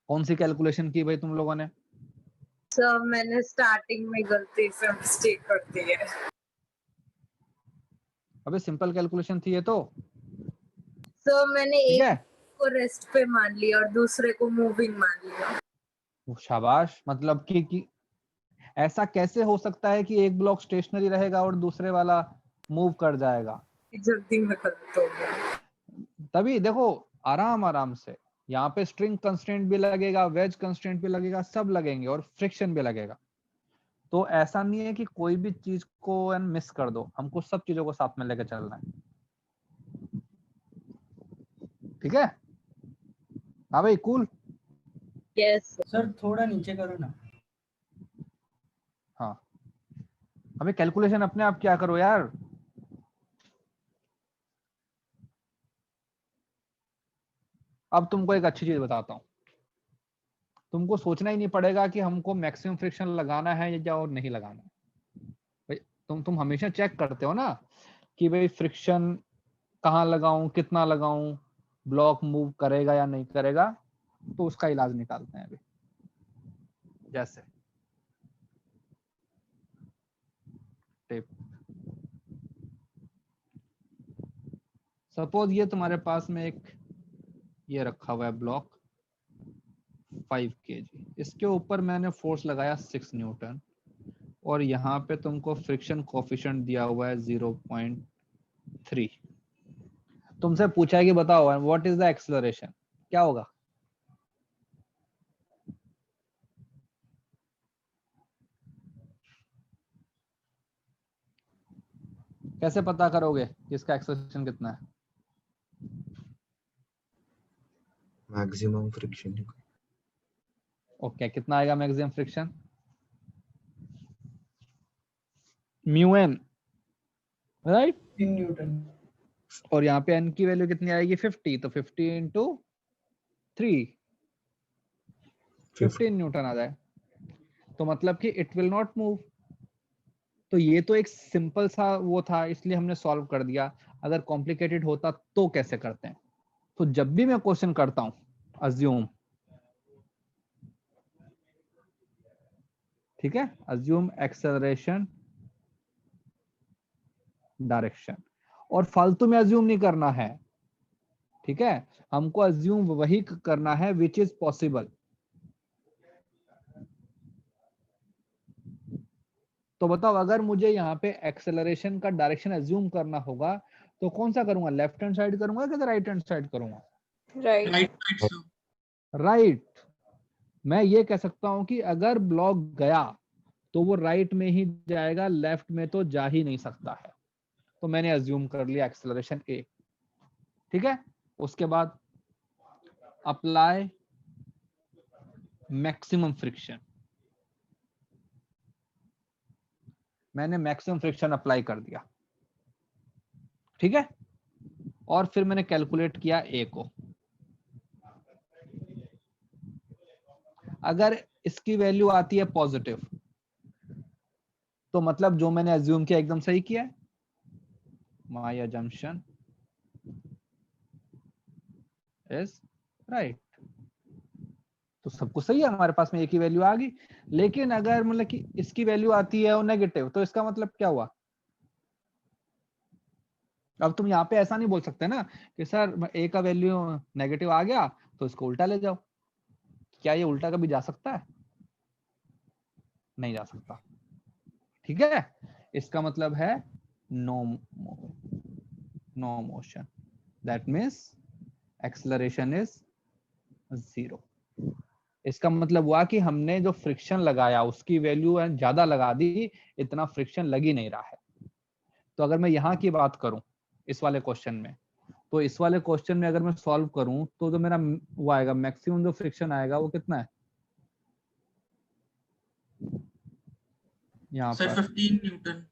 कौन सी कैलकुलेशन की भाई तुम लोगों ने? सर मैंने स्टार्टिंग में गलती से मिस्टेक कर दी है। अबे सिंपल कैलकुलेशन थी ये तो, सर मैंने ठीक एक है। को रेस्ट पे मान लिया और दूसरे को मूविंग मान लिया। शाबाश, मतलब कि ऐसा कैसे हो सकता है कि एक ब्लॉक स्टेशनरी रहेगा और दूसरे वाला मूव कर जाएगा? जल्दी में गलत हो गया। तभी देखो, आराम आराम से, यहाँ पे स्ट्रिंग कंस्ट्रेंट भी लगेगा, वेज कंस्ट्रेंट भी लगेगा, सब लगेंगे और फ्रिक्शन भी लगेगा। तो ऐसा नहीं है कि कोई भी चीज को मिस कर दो, हमको सब चीजों को साथ में लेकर चलना है, ठीक है। हाँ भाई, कूल। यस सर थोड़ा नीचे करो ना। हाँ, अबे कैलकुलेशन अपने आप क्या करो यार। अब तुमको एक अच्छी चीज बताता हूँ, तुमको सोचना ही नहीं पड़ेगा कि हमको मैक्सिमम फ्रिक्शन लगाना है या और नहीं लगाना है। भाई तुम हमेशा चेक करते हो ना कि भाई फ्रिक्शन कहाँ लगाऊं, कितना लगाऊं, ब्लॉक मूव करेगा या नहीं करेगा, तो उसका इलाज निकालते हैं अभी। जैसे टेप, सपोज ये तुम्हारे पास में एक ये रखा हुआ है ब्लॉक 5 kg, इसके ऊपर मैंने फोर्स लगाया 6 न्यूटन और यहाँ पे तुमको फ्रिक्शन कोफिशिएंट दिया हुआ है 0.3। तुमसे पूछा है कि बताओ व्हाट इज द एक्सेलरेशन, क्या होगा? कैसे पता करोगे कि इसका एक्सेलरेशन कितना है? Maximum friction. ओके, कितना आएगा maximum friction? Mu N, right. 3 newton. और यहाँ पे एन की वैल्यू कितनी आएगी, 50, तो 50 इंटू 3, 15 न्यूटन आ जाए, तो मतलब कि इट विल नॉट मूव। तो ये तो एक सिंपल सा वो था, इसलिए हमने सॉल्व कर दिया। अगर कॉम्प्लिकेटेड होता तो कैसे करते हैं? तो जब भी मैं क्वेश्चन करता हूं, अज्यूम, ठीक है, अज्यूम एक्सेलरेशन डायरेक्शन, और फालतू में अज्यूम नहीं करना है, ठीक है। हमको अज्यूम वही करना है विच इज पॉसिबल। तो बताओ, अगर मुझे यहाँ पे एक्सेलरेशन का डायरेक्शन अज्यूम करना होगा तो कौन सा करूंगा, लेफ्ट हैंड साइड करूंगा कि राइट हैंड साइड करूंगा? राइट। राइट। मैं ये कह सकता हूं कि अगर ब्लॉक गया तो वो राइट में ही जाएगा, लेफ्ट में तो जा ही नहीं सकता है। तो मैंने अज्यूम कर लिया एक्सेलरेशन ए, ठीक है। उसके बाद अप्लाई मैक्सिमम फ्रिक्शन, मैंने मैक्सिमम फ्रिक्शन अप्लाई कर दिया, ठीक है। और फिर मैंने कैलकुलेट किया ए को। अगर इसकी वैल्यू आती है पॉजिटिव, तो मतलब जो मैंने अज्यूम किया एकदम सही किया है, माय अजम्पशन इज राइट। तो सब कुछ सही है, हमारे पास में एक ही वैल्यू आ गई। लेकिन अगर मतलब कि इसकी वैल्यू आती है वो नेगेटिव, तो इसका मतलब क्या हुआ? अब तुम यहाँ पे ऐसा नहीं बोल सकते ना कि सर ए का वैल्यू नेगेटिव आ गया तो इसको उल्टा ले जाओ। क्या ये उल्टा कभी जा सकता है? नहीं जा सकता, ठीक है। इसका मतलब है no motion, that means acceleration is 0। इसका मतलब हुआ कि हमने जो फ्रिक्शन लगाया उसकी वैल्यू ज्यादा लगा दी, इतना फ्रिक्शन लग ही नहीं रहा है। तो अगर मैं यहाँ की बात करूं इस वाले क्वेश्चन में, तो इस वाले क्वेश्चन में अगर मैं सॉल्व करूं तो जो मेरा वो आएगा मैक्सिमम जो फ्रिक्शन आएगा वो कितना है, यहाँ सर पर 15 न्यूटन।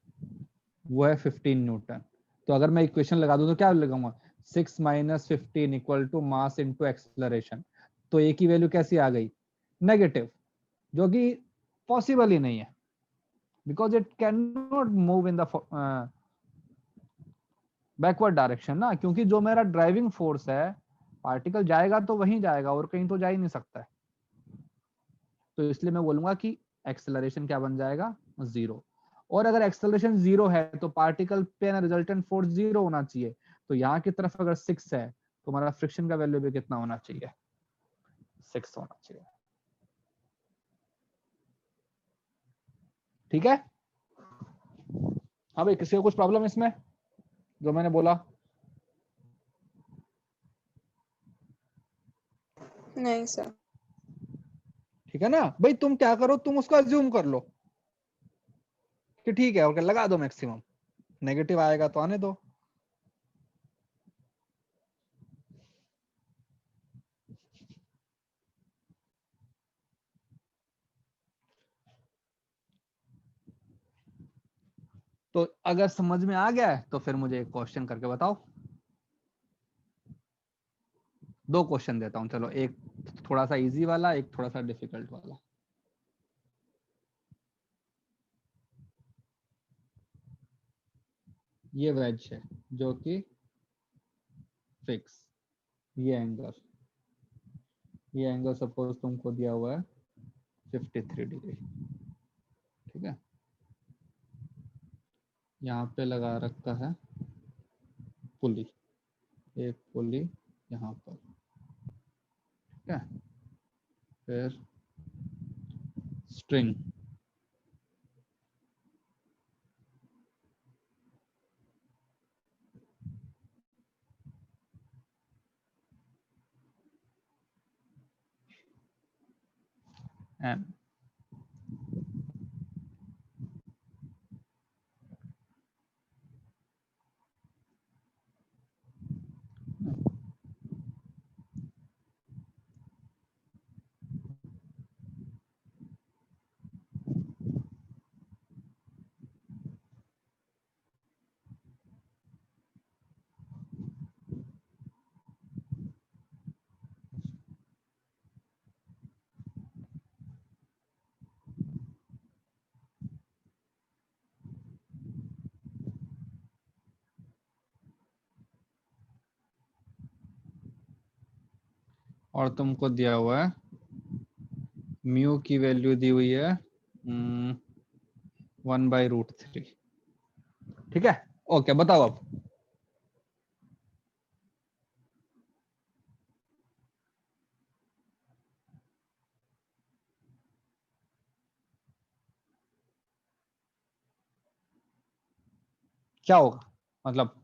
वो है 15 न्यूटन। तो अगर मैं इक्वेशन लगा दूं तो क्या लगाऊंगा, 6 minus 15 equal to mass into acceleration. तो ए की वैल्यू कैसी आ गई, नेगेटिव, जो कि पॉसिबल ही नहीं है, because it can not move in the backward direction ना, क्योंकि जो मेरा ड्राइविंग फोर्स है, पार्टिकल जाएगा तो वहीं जाएगा और कहीं तो जा ही नहीं सकता है। तो इसलिए मैं बोलूंगा कि एक्सेलरेशन क्या बन जाएगा, 0। और अगर एक्सेलरेशन 0 है तो पार्टिकल पे ना रिजल्टेंट फोर्स 0 होना चाहिए। तो यहाँ की तरफ अगर 6 है तो हमारा फ्रिक्शन का वैल्यू भी कितना होना चाहिए, 6 होना चाहिए। ठीक है। हाँ भाई, किसी को कुछ प्रॉब्लम इसमें जो मैंने बोला? नहीं सर। ठीक है ना भाई, तुम क्या करो, तुम उसको अज्यूम कर लो कि ठीक है, और लगा दो मैक्सिमम, नेगेटिव आएगा तो आने दो। तो अगर समझ में आ गया है तो फिर मुझे एक क्वेश्चन करके बताओ। 2 क्वेश्चन देता हूं, चलो, एक थोड़ा सा इजी वाला, एक थोड़ा सा डिफिकल्ट वाला। ये वेज है जो कि फिक्स, ये एंगल सपोज तुमको दिया हुआ है 53 डिग्री, ठीक है। यहाँ पे लगा रखा है पुली, एक पुली यहाँ पर, ठीक है। फिर स्ट्रिंग, एम, और तुमको दिया हुआ है म्यू की वैल्यू दी हुई है 1/√3, ठीक है। ओके, बताओ अब। क्या होगा, मतलब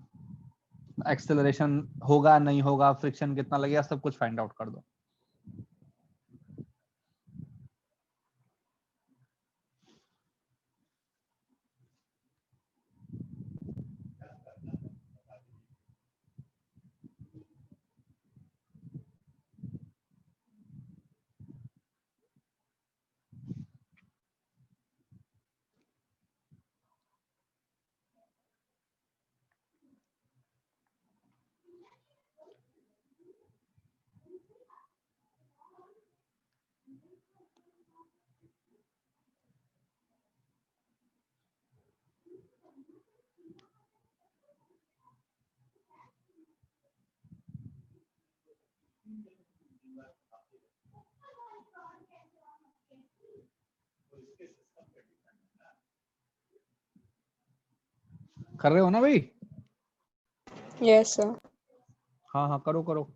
एक्सेलरेशन होगा नहीं होगा, फ्रिक्शन कितना लगेगा, सब कुछ फाइंड आउट कर दो। कर रहे हो ना भाई? Yes sir. हाँ हाँ, करो करो।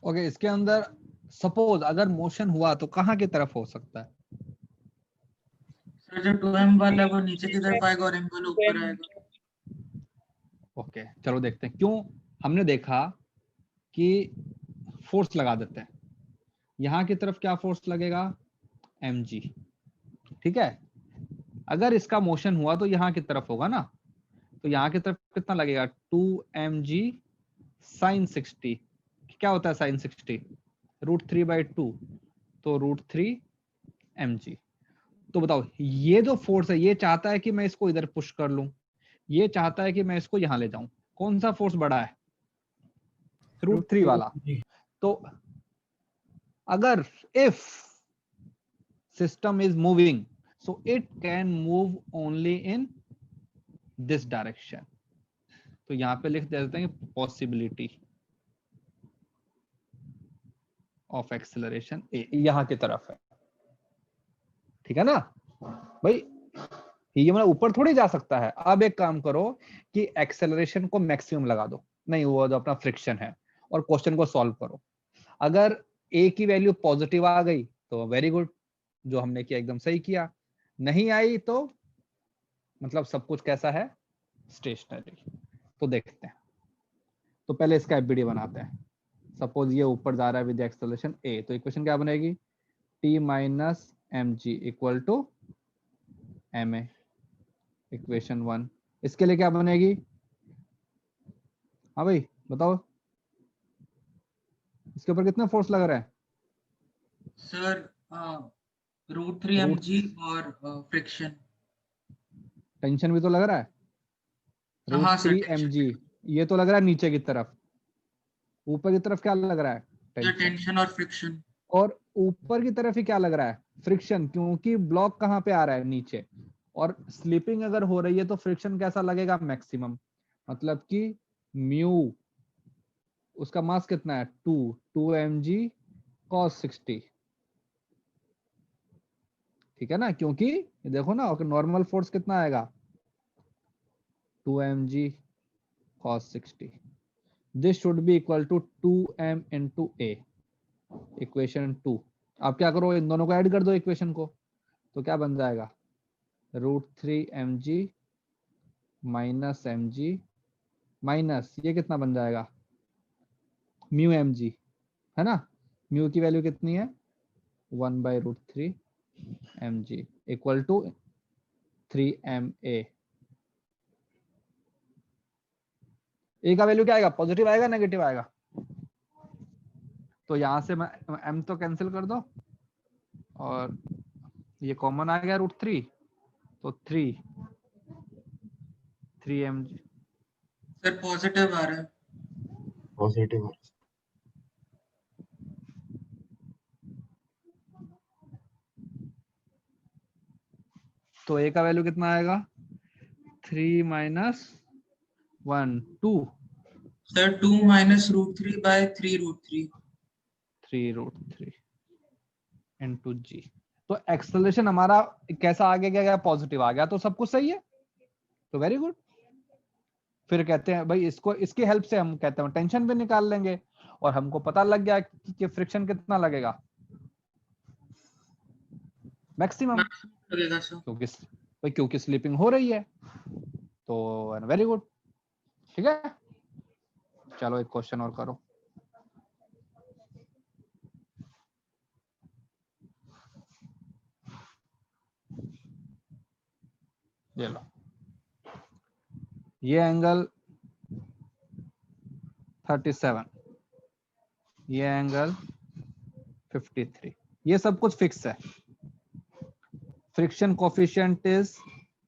ओके, इसके अंदर सपोज अगर मोशन हुआ तो कहाँ की तरफ हो सकता है? सर जो 2m वाला है वो नीचे की तरफ आएगा और m वाला ऊपर आएगा। ओके चलो देखते हैं। क्यों? हमने देखा कि फोर्स लगा देते हैं, यहाँ की तरफ क्या फोर्स लगेगा? mg, ठीक है। अगर इसका मोशन हुआ तो यहाँ की तरफ होगा ना, तो यहाँ की तरफ कितना लगेगा? 2mg sin 60। क्या होता है sin 60? √3/2, तो √3mg। तो बताओ, ये जो फोर्स है ये चाहता है कि मैं इसको इधर पुश कर लूं, ये चाहता है कि मैं इसको यहां ले जाऊं। कौन सा फोर्स बड़ा है? √3 वाला। तो अगर if system is moving, so it can move only in this direction. तो यहां पे लिख देते हैं पॉसिबिलिटी ऑफ एक्सेलरेशन ए, यहां की तरफ है, ठीक है ना भाई? ये मतलब ऊपर थोड़ी जा सकता है। अब एक काम करो कि एक्सेलरेशन को मैक्सिमम लगा दो, नहीं वो जो अपना फ्रिक्शन है, और क्वेश्चन को सॉल्व करो। अगर ए की वैल्यू पॉजिटिव आ गई तो वेरी गुड, जो हमने किया एकदम सही किया। नहीं आई तो मतलब सब कुछ कैसा है? स्टेशनरी। तो देखते हैं, तो पहले इसका एफबीडी बनाते हैं। सपोज ये ऊपर जा रहा है विद एक्सेलरेशन ए, तो इक्वेशन क्या बनेगी? t minus mg equal to ma, equation 1। इसके लिए क्या बनेगी? हाँ भाई बताओ, इसके ऊपर कितना फोर्स लग रहा है? सर √3mg और फ्रिक्शन। टेंशन भी तो लग रहा है। हाँ सर, √3mg, ये तो लग रहा है नीचे की तरफ। ऊपर की तरफ क्या लग रहा है? टेंशन और फ्रिक्शन। और ऊपर की तरफ ही क्या लग रहा है? फ्रिक्शन, क्योंकि ब्लॉक कहाँ पे आ रहा है? नीचे। और स्लिपिंग अगर हो रही है तो फ्रिक्शन कैसा लगेगा? मैक्सिमम। मतलब कि म्यू, उसका मास कितना है? 2mg cos 60, ठीक है ना? क्योंकि देखो ना, नॉर्मल फोर्स कितना आएगा? 2mg cos 60। This should be equal to 2m into a, equation 2। आप क्या करो, इन दोनों को ऐड कर दो इक्वेशन को, तो क्या बन जाएगा? √3mg माइनस mg माइनस ये कितना बन जाएगा? म्यू mg, है ना? म्यू की वैल्यू कितनी है? 1/√3mg equal to 3ma। ए का वैल्यू क्या आएगा? पॉजिटिव आएगा, नेगेटिव आएगा? तो यहां से मैं m तो कैंसिल कर दो, और ये कॉमन आ गया √3, तो 3mg। सर पॉजिटिव आ रहा है। पॉजिटिव। तो a का वैल्यू कितना आएगा? 3 माइनस 1 2, सर 2 माइनस √3/3√3। 3√3 इंटू जी। तो एक्सेलरेशन हमारा कैसा आगे गया? पॉजिटिव आ गया, तो सब कुछ सही है, तो वेरी गुड। फिर कहते हैं भाई इसको, इसकी हेल्प से हम कहते हैं टेंशन भी निकाल लेंगे, और हमको पता लग गया कि फ्रिक्शन कितना लगेगा? मैक्सिमम, लगेगा सर। क्योंकि स्लिपिंग हो रही है, तो वेरी गुड, ठीक है। चलो एक क्वेश्चन और करो। ये लो, ये एंगल 37, ये एंगल 53, ये सब कुछ फिक्स है। Friction coefficient is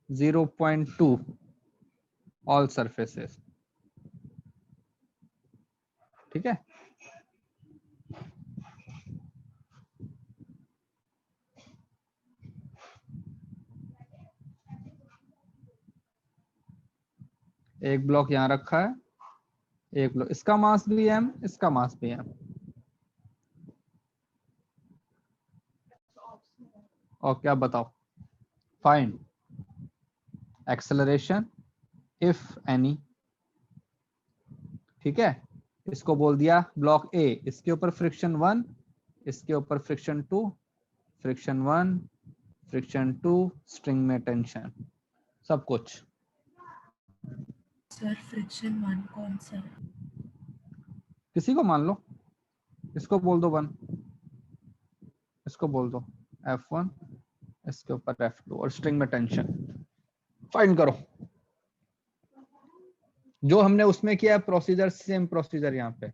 0.2 all surfaces, ठीक है। एक ब्लॉक यहां रखा है, एक ब्लॉक, इसका मास भी m, इसका मास भी m, और क्या बताओ? फाइंड एक्सेलरेशन इफ एनी, ठीक है। इसको बोल दिया ब्लॉक ए, इसके ऊपर फ्रिक्शन 1, इसके ऊपर फ्रिक्शन 2, फ्रिक्शन 1, फ्रिक्शन 2, स्ट्रिंग में टेंशन, सब कुछ। सर फ्रिक्शन 1 कौन सा है? किसी को मान लो, इसको बोल दो 1, इसको बोल दो F1, इसके ऊपर F2 और स्ट्रिंग में टेंशन। फाइंड करो जो हमने उसमें किया है प्रोसीजर, सेम प्रोसीजर यहाँ पे।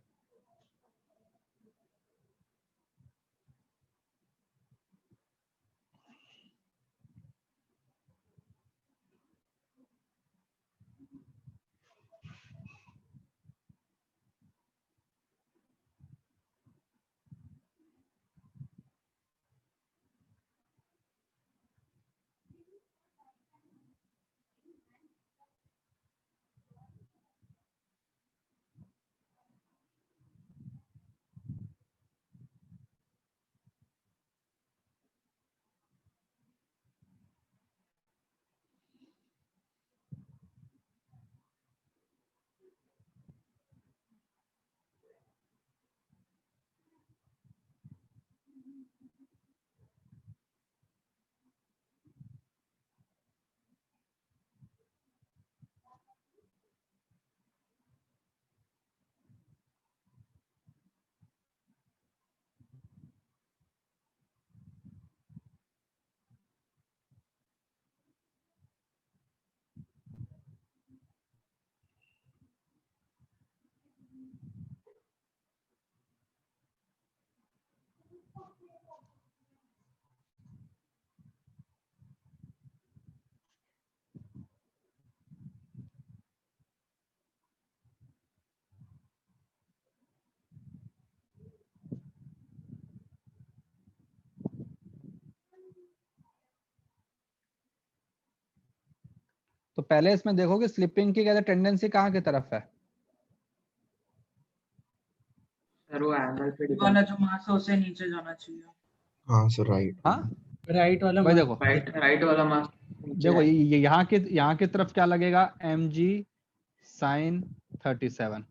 तो पहले इसमें देखो कि स्लिपिंग की कहते टेंडेंसी कहाँ की तरफ है। सर वो एंगल पे वाला डिपेंड। जो मास है उसे नीचे जाना चाहिए। हाँ सर राइट। हाँ राइट वाला भाई मास देखो, राइट वाला मास नीचे देखो है। ये यहाँ की तरफ क्या लगेगा, mg sin 37,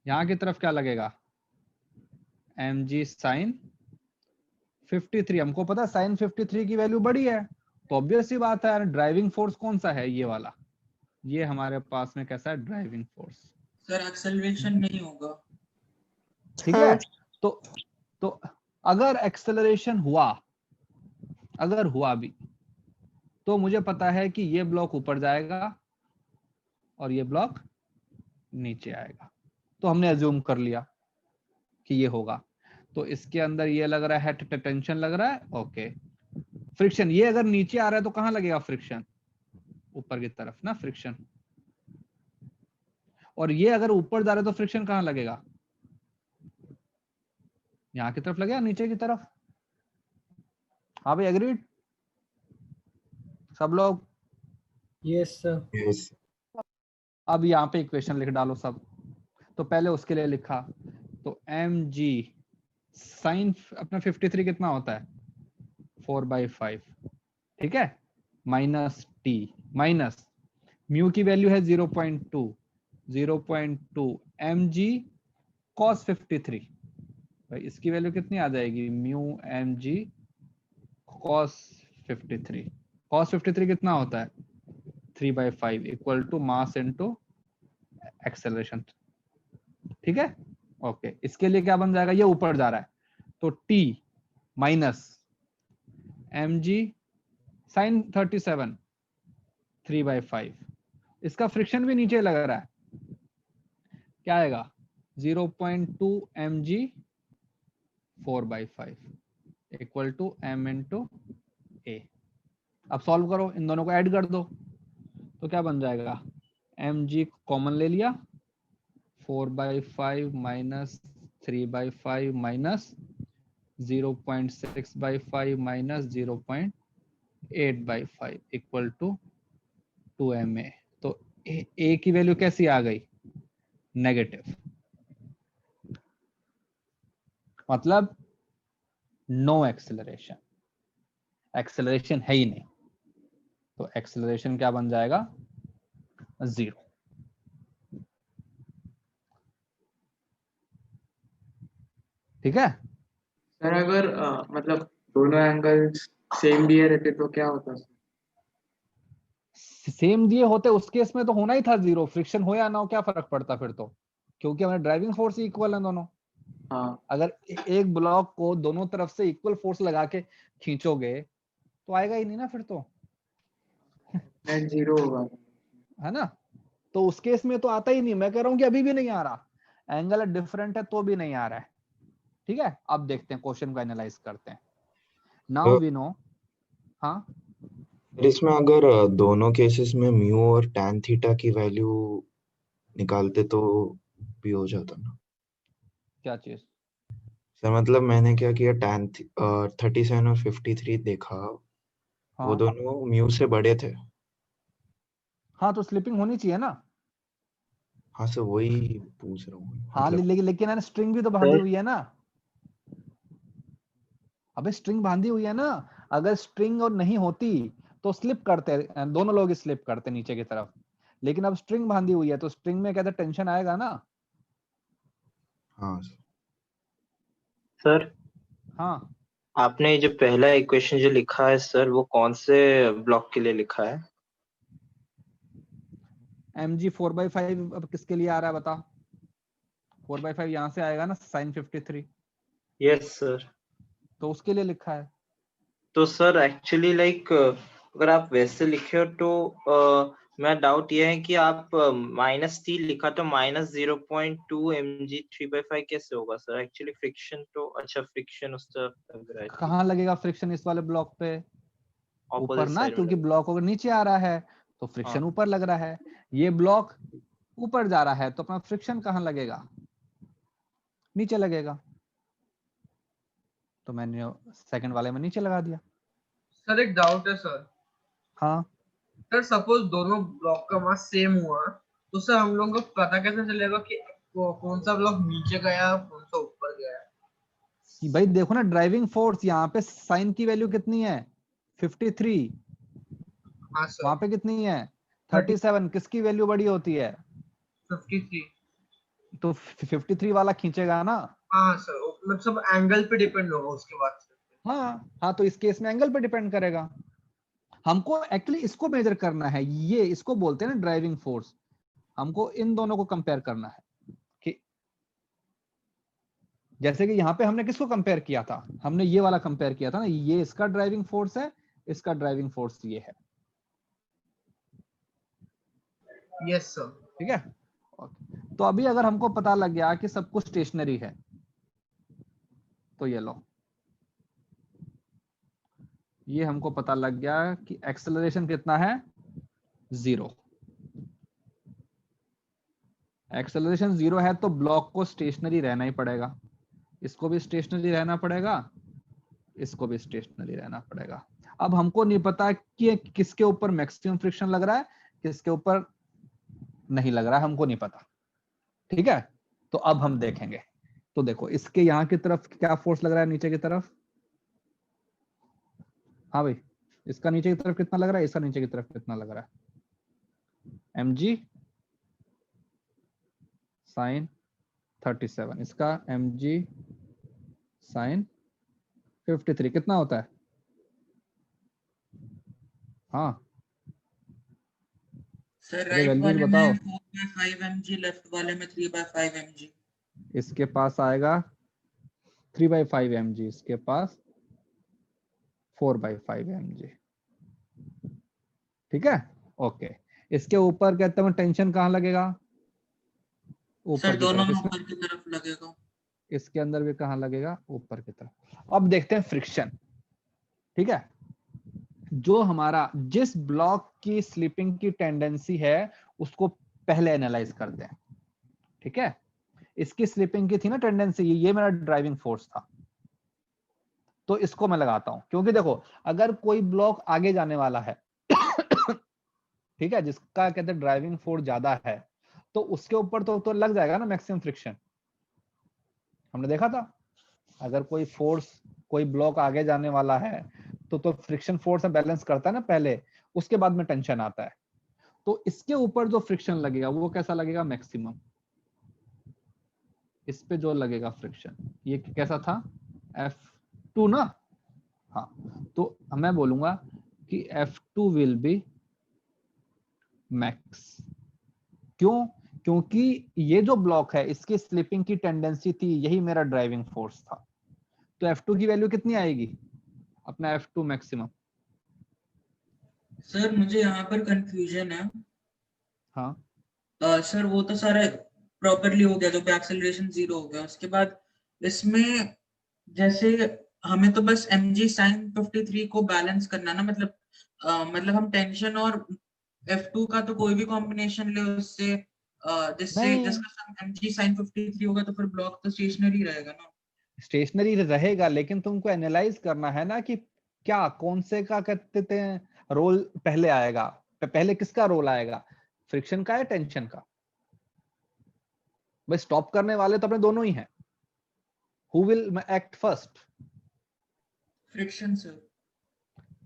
यहाँ की तरफ क्या लगेगा, mg sin 53। हमको पता है sin 53 की वैल्यू बड़ी है, तो ऑब्वियस सी बात है यार, ड्राइविंग फोर्स कौन सा है, ये वाला, ये हमारे पास में कैसा है, ड्राइविंग फोर्स। सर एक्सेलरेशन नहीं होगा। ठीक है, तो अगर एक्सेलरेशन हुआ, अगर हुआ भी, तो मुझे पता है कि ये ब्लॉक ऊपर जाएगा और ये ब्लॉक नीचे आएगा। तो हमने अज्यूम कर लिया कि ये होगा, तो इसके अंदर ये लग रहा है टेंशन लग रहा है, ओके। फ्रिक्शन, ये अगर नीचे आ रहा है तो कहां लगेगा फ्रिक्शन, ऊपर की तरफ ना फ्रिक्शन, और ये अगर ऊपर जा रहा है तो फ्रिक्शन कहां लगेगा, यहां की तरफ लगेगा, नीचे की तरफ। हाँ भाई, एग्रीड सब लोग? Yes sir. यस। अब यहाँ पे इक्वेशन लिख डालो सब। तो पहले उसके लिए लिखा, तो mg साइन अपना 53 कितना होता है, 4/5, ठीक है, माइनस t, माइनस म्यू की वैल्यू है 0.2 mg cos 53। भाई इसकी वैल्यू कितनी आ जाएगी, म्यू mg cos 53। cos 53 कितना होता है, 3/5 equal to mass into acceleration. ठीक है, ओके। इसके लिए क्या बन जाएगा, ये ऊपर जा रहा है, तो t माइनस mg sin 37 3/5। इसका फ्रिक्शन भी नीचे लग रहा है, क्या आएगा, 0.2 mg 4/5 equal to m into A. अब सॉल्व करो, इन दोनों को ऐड कर दो, तो क्या बन जाएगा, mg कॉमन ले लिया, 4/5 minus 3/5 minus 0.6/5 minus 0.8/5 equal to 2ma। तो a की वैल्यू कैसी आ गई, नेगेटिव, मतलब नो एक्सेलरेशन, एक्सेलरेशन है ही नहीं, तो एक्सेलरेशन क्या बन जाएगा, 0। ठीक है। सर अगर मतलब दोनों एंगल्स सेम दिए रहते तो क्या होता सर? सेम दिए होते उस केस में तो होना ही था जीरो, फ्रिक्शन हो या ना हो क्या फर्क पड़ता फिर तो, क्योंकि हमारे ड्राइविंग फोर्स इक्वल है दोनों। हाँ अगर एक ब्लॉक को दोनों तरफ से इक्वल फोर्स लगा के खींचोगे तो आएगा ही नहीं ना फिर तो, नेट जीरो होगा। है ना। तो उस केस में तो आता ही नहीं, मैं कह रहा हूँ कि अभी भी नहीं आ रहा, एंगल डिफरेंट है तो भी नहीं आ रहा है। ठीक है, अब देखते हैं क्वेश्चन को एनालाइज करते हैं। Now we know. हाँ फिर इसमें अगर दोनों केसेस में म्यू और tan थीटा की वैल्यू निकालते तो भी हो जाता ना। क्या चीज? सर मतलब मैंने क्या किया, tan 37 और 53 देखा, वो हाँ दोनों म्यू से बड़े थे। हाँ, तो स्लिपिंग होनी चाहिए ना। हाँ सर वही पूछ रहा हूँ हाँ मतलब। लेकिन स्ट्रिंग भी तो बांधी हुई है ना। अबे स्ट्रिंग बांधी हुई है ना, अगर स्ट्रिंग और नहीं होती तो स्लिप करते, दोनों लोग स्लिप करते नीचे की तरफ, लेकिन अब स्ट्रिंग बांधी हुई है तो स्ट्रिंग में कहते टेंशन आएगा ना। हाँ सर हाँ, आपने जो पहला इक्वेशन जो लिखा है सर, वो कौन से ब्लॉक के लिए लिखा है? mg 4/5 अब किसके लिए आ रहा है बता। 4/5 यहाँ से आएगा ना sin 53, यस सर। तो उसके लिए लिखा है। तो सर एक्चुअली लाइक अगर आप वैसे लिखे हो तो मेरा डाउट ये है कि आप -3 लिखा तो -0.2 mg 3/5 कैसे होगा सर? एक्चुअली फ्रिक्शन तो, अच्छा फ्रिक्शन उस तरफ लग रहा है। कहाँ लगेगा फ्रिक्शन इस वाले ब्लॉक पे? ऊपर ऑपोजिट ना, साइड में क्योंकि लगेगा। ब्लॉक अगर नीचे आ रहा है तो फ्रिक्शन हाँ ऊपर लग रहा है, ये ब्लॉक ऊपर जा रहा है तो अपना फ्रिक्शन कहाँ लगेगा? नीचे लगेगा, तो मैंने सेकंड वाले में नीचे लगा दिया। सर एक डाउट है सर। हाँ, सर सपोज दोनों ब्लॉक का मास सेम हुआ, तो सर हम लोगों को पता कैसे चलेगा कि कौन सा ब्लॉक नीचे गया कौन सा ऊपर गया? कि भाई देखो ना ड्राइविंग फोर्स यहाँ पे साइन की वैल्यू कितनी है 53, हाँ सर। वहां पे कितनी है 30 37, किसकी वैल्यू बड़ी होती है? 53। तो 53 वाला खींचेगा ना। हाँ सर, मतलब एंगल पे डिपेंड होगा उसके बाद से। हाँ हाँ, तो इस केस में एंगल पे डिपेंड करेगा। हमको एक्चुअली इसको मेजर करना है, ये इसको बोलते हैं ना ड्राइविंग फोर्स। हमको इन दोनों को कंपेयर करना है कि जैसे कि यहाँ पे हमने किसको कंपेयर किया था, हमने ये वाला कंपेयर किया था ना, ये इसका ड्राइविंग फोर्स है, इसका ड्राइविंग फोर्स ये है। Yes sir. ठीक है, तो अभी अगर हमको पता लग गया कि सब कुछ स्टेशनरी है, तो ये लो, ये हमको पता लग गया कि एक्सेलरेशन कितना है 0। एक्सेलरेशन 0 है तो ब्लॉक को स्टेशनरी रहना ही पड़ेगा, इसको भी स्टेशनरी रहना पड़ेगा, इसको भी स्टेशनरी रहना पड़ेगा। अब हमको नहीं पता कि किसके ऊपर मैक्सिमम फ्रिक्शन लग रहा है, किसके ऊपर नहीं लग रहा है, हमको नहीं पता। ठीक है, तो अब हम देखेंगे। तो देखो इसके यहाँ की तरफ क्या फोर्स लग रहा है नीचे की तरफ। हाँ भाई, इसका नीचे की तरफ कितना लग रहा है, इसका नीचे की तरफ कितना लग रहा है, mg sin 37, इसका mg sin 53 कितना होता है? हाँ सर अरे राइट वैल्यूज वाले बताओ। में 4/5 mg, लेफ्ट वाले में 3/5 mg। इसके पास आएगा 3/5 mg, इसके पास 4/5 mg। ठीक है, ओके। इसके ऊपर कहते हैं टेंशन कहाँ लगेगा, ऊपर सर की दोनों तरफ, में इसमें ऊपर की तरफ लगेगा। इसके अंदर भी कहाँ लगेगा, ऊपर की तरफ। अब देखते हैं फ्रिक्शन। ठीक है, जो हमारा जिस ब्लॉक की स्लिपिंग की टेंडेंसी है उसको पहले एनालाइज करते हैं। ठीक है, इसकी स्लिपिंग की थी ना टेंडेंसी, ये मेरा ड्राइविंग फोर्स था, तो इसको मैं लगाता हूं, क्योंकि देखो अगर कोई ब्लॉक आगे जाने वाला है ठीक है, जिसका कहते हैं ड्राइविंग फोर्स ज्यादा है, तो उसके ऊपर तो लग जाएगा ना मैक्सिमम फ्रिक्शन। हमने देखा था अगर कोई फोर्स, कोई ब्लॉक आगे जाने वाला है तो फ्रिक्शन फोर्स में बैलेंस करता है ना पहले, उसके बाद में टेंशन आता है। तो इसके ऊपर जो फ्रिक्शन लगेगा वो कैसा लगेगा, मैक्सिमम। इस पे जो लगेगा फ्रिक्शन, ये कैसा था, F2 ना, हाँ, तो मैं बोलूंगा कि F2 विल बी मैक्स। क्यों? क्योंकि ये जो ब्लॉक है इसकी स्लिपिंग की टेंडेंसी थी, यही मेरा ड्राइविंग फोर्स था। तो F2 की वैल्यू कितनी आएगी, अपना F2 मैक्सिमम? सर मुझे यहाँ पर कंफ्यूजन है। हाँ सर वो तो सारा प्रॉपरली हो गया, जो कि एक्सेलरेशन 0 हो गया। उसके बाद इसमें जैसे हमें तो बस mg sin 53 को बैलेंस करना ना, मतलब मतलब हम टेंशन और F2 का तो कोई भी कॉम्बिनेशन ले उससे, जिससे नहीं, जिसका सम mg sin 53 होगा, तो फिर ब्लॉक तो स्टेशनरी रहेगा ना। स्टेशनरी रहेगा, लेकिन तुमको एनालाइज करना है ना कि क्या कौन से का कहते थे रोल पहले आएगा, पहले किसका रोल आएगा, फ्रिक्शन का या टेंशन का? भाई स्टॉप करने वाले तो अपने दोनों ही हैं। Who will act first? Friction sir.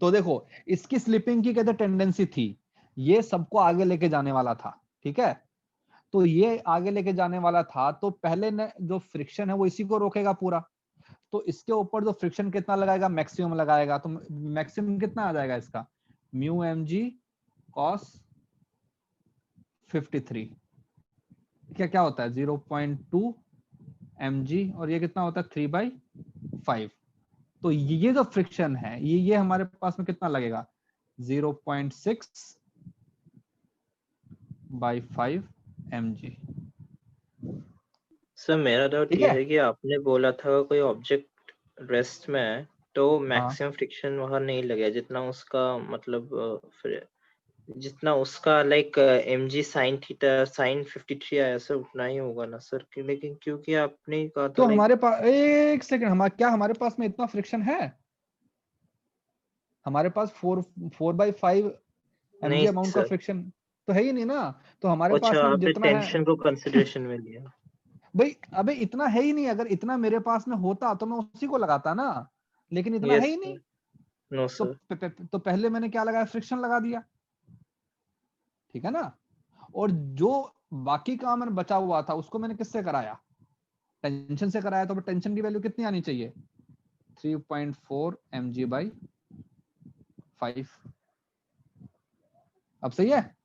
तो देखो इसकी स्लिपिंग की कहते टेंडेंसी थी, ये सबको आगे लेके जाने वाला था, ठीक है, तो ये आगे लेके जाने वाला था, तो पहले ने जो फ्रिक्शन है वो इसी को रोकेगा पूरा, तो इसके ऊपर जो फ्रिक्शन कितना लगाएगा, मैक्सिमम लगाएगा, तो मैक्सिमम कितना आ जाएगा इसका, म्यू mg cos 53, क्या क्या होता है 0.2 mg, और ये कितना होता है 3/5। तो ये जो फ्रिक्शन है ये हमारे पास में कितना लगेगा, 0.6/5 mg। सर मेरा डाउट ठीक ये है, है कि आपने बोला था कोई ऑब्जेक्ट रेस्ट में है तो हाँ मैक्सिमम फ्रिक्शन वहां नहीं लगेगा, जितना उसका मतलब जितना उसका like mg sin theta sin 53 आया सर, उतना ही होगा ना सर? लेकिन क्योंकि आपने कहा तो था लाइक, हमारे पास एक सेकंड, हमारे पास में इतना फ्रिक्शन है? हमारे पास 4/5 mg नहीं अमाउंट का सर। फ्रिक्शन तो है ही नहीं ना, तो हमारे अच्छा, पास में आपने जितना है, टेंशन को कंसिडरेशन में लिया। भाई अबे इतना है ही नहीं, अगर इतना मेरे पास में होता तो मैं उसी को लगाता ना, लेकिन इतना है यस ही सर। नहीं, नो तो सर। तो पहले मैंने क्या लगाया, फ्रिक्शन लगा दिया, ठीक है ना, और जो बाकी काम मैंने बचा हुआ था उसको मैंने किससे कराया, टेंशन से कराया, तो टेंशन की वैल्यू कितनी आनी चाहिए, 3.4 mg/5। अब सही है?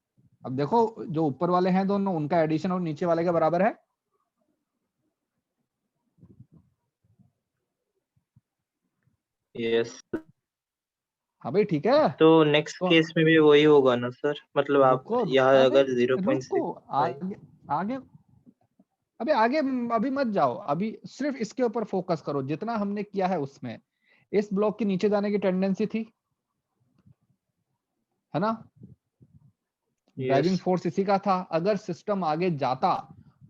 अब देखो जो ऊपर वाले हैं दोनों, उनका एडिशन और नीचे वाले के बराबर है, यस। हाँ भाई ठीक है। तो नेक्स्ट तो केस में भी वही होगा ना सर, मतलब आप रुको, यहाँ अबे अगर 0.6 रुको, आगे आगे, अबे आगे अभी मत जाओ, अभी सिर्फ इसके ऊपर फोकस करो, जितना हमने किया है उसमें इस ब्लॉक के नीचे जाने की टेंडेंसी थी, है ना, ड्राइविंग यस। फोर्स इसी का था, अगर सिस्टम आगे जाता